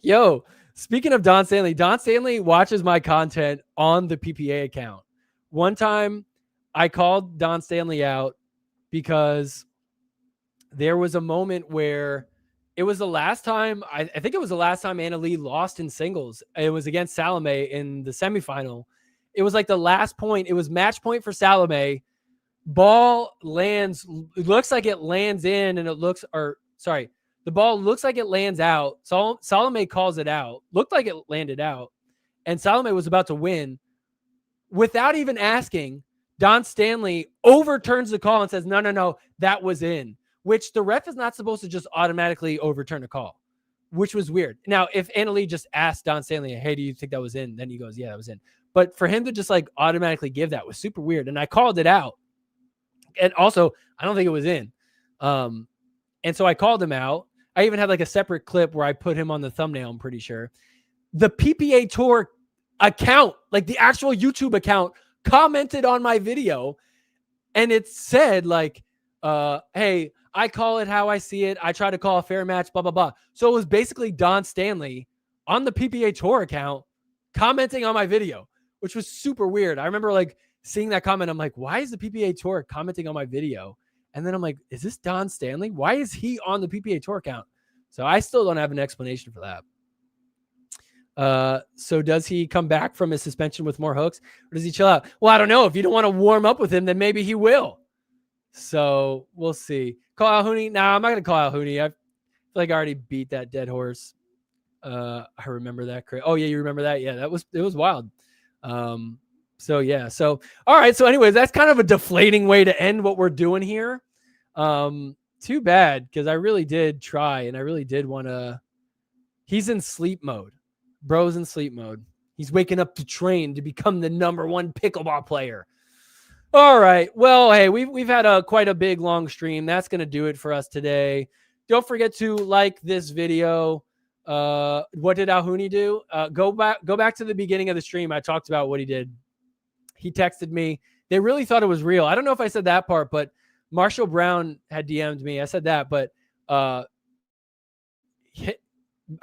Yo, speaking of Don Stanley watches my content on the PPA account. One time I called Don Stanley out because there was a moment where it was the last time, I think it was the last time Anna Leigh lost in singles. It was against Salome in the semifinal. It was like the last point. It was match point for Salome. Ball lands, it looks like it lands in and the ball looks like it lands out. So Salome calls it out. Looked like it landed out. And Salome was about to win. Without even asking, Don Stanley overturns the call and says, no, that was in. Which the ref is not supposed to just automatically overturn a call, which was weird. Now, if Anna Leigh just asked Don Stanley, hey, do you think that was in? Then he goes, yeah, that was in. But for him to just like automatically give that was super weird. And I called it out. And also, I don't think it was in. And so I called him out. I even had like a separate clip where I put him on the thumbnail, I'm pretty sure. The PPA Tour account, like the actual YouTube account, commented on my video. And it said like, hey, I call it how I see it. I try to call a fair match, blah, blah, blah. So it was basically Don Stanley on the PPA Tour account commenting on my video, which was super weird. I remember like seeing that comment. I'm like, why is the PPA Tour commenting on my video? And then I'm like, is this Don Stanley? Why is he on the PPA Tour account? So I still don't have an explanation for that. So does he come back from his suspension with more hooks or does he chill out? Well, I don't know. If you don't want to warm up with him, then maybe he will. So we'll see. Call out Hooney. Nah, I'm not going to call out Hooney. I feel like I already beat that dead horse. I remember that. Oh yeah. You remember that? Yeah, it was wild. So yeah. So, all right. So anyways, that's kind of a deflating way to end what we're doing here. Too bad. Cause I really did try and I really did want to, he's in sleep mode. Bro's in sleep mode. He's waking up to train to become the #1 pickleball player. All right. Well, hey, we've had quite a big long stream. That's going to do it for us today. Don't forget to like this video. What did Alhouni do? Go back to the beginning of the stream. I talked about what he did. He texted me. They really thought it was real. I don't know if I said that part, but Marshall Brown had DM'd me. I said that, but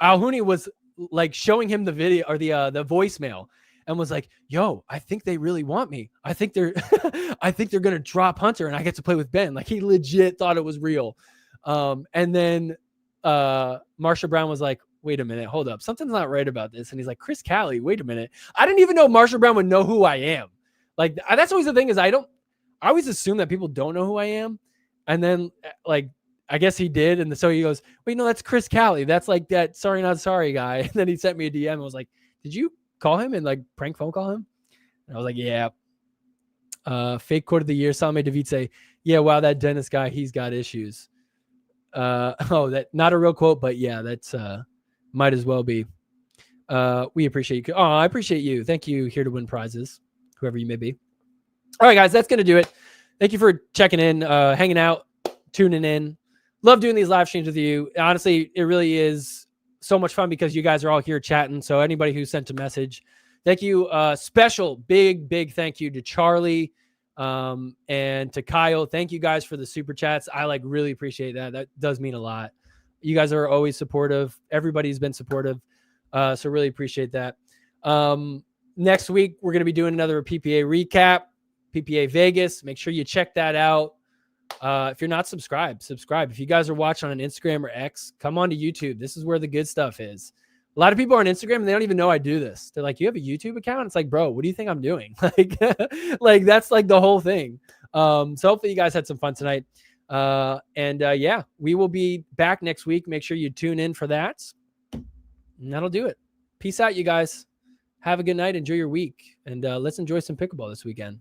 Alhouni was like showing him the video or the voicemail and was like, yo, I think they really want me. I think they're going to drop Hunter and I get to play with Ben. Like he legit thought it was real. And then Marshall Brown was like, wait a minute, hold up. Something's not right about this. And he's like, Chris Callie, wait a minute. I didn't even know Marshall Brown would know who I am. Like that's always the thing is I always assume that people don't know who I am. And then like, I guess he did. And so he goes, wait, no, that's Chris Callie. That's like that sorry, not sorry guy. And then he sent me a DM and was like, did you call him and like prank phone call him? And I was like, yeah. Fake quote of the year, Salome David say, yeah, wow, that Dennis guy, he's got issues. That not a real quote, but yeah, that's might as well be. We appreciate you. Oh, I appreciate you. Thank you. Here to win prizes, whoever you may be. All right, guys, that's gonna do it. Thank you for checking in, hanging out, tuning in. Love doing these live streams with you. Honestly, it really is so much fun because you guys are all here chatting. So anybody who sent a message, thank you. Special big thank you to Charlie. And to Kyle, thank you guys for the super chats. I like really appreciate that. That does mean a lot. You guys are always supportive. Everybody's been supportive. So really appreciate that. Next week, we're going to be doing another PPA recap, PPA Vegas. Make sure you check that out. If you're not subscribed, subscribe. If you guys are watching on Instagram or X, come on to YouTube. This is where the good stuff is. A lot of people are on Instagram and they don't even know I do this. They're like, you have a YouTube account? It's like, bro, what do you think I'm doing? Like that's like the whole thing. So hopefully you guys had some fun tonight. Yeah, we will be back next week. Make sure you tune in for that. And that'll do it. Peace out, you guys. Have a good night. Enjoy your week. And let's enjoy some pickleball this weekend.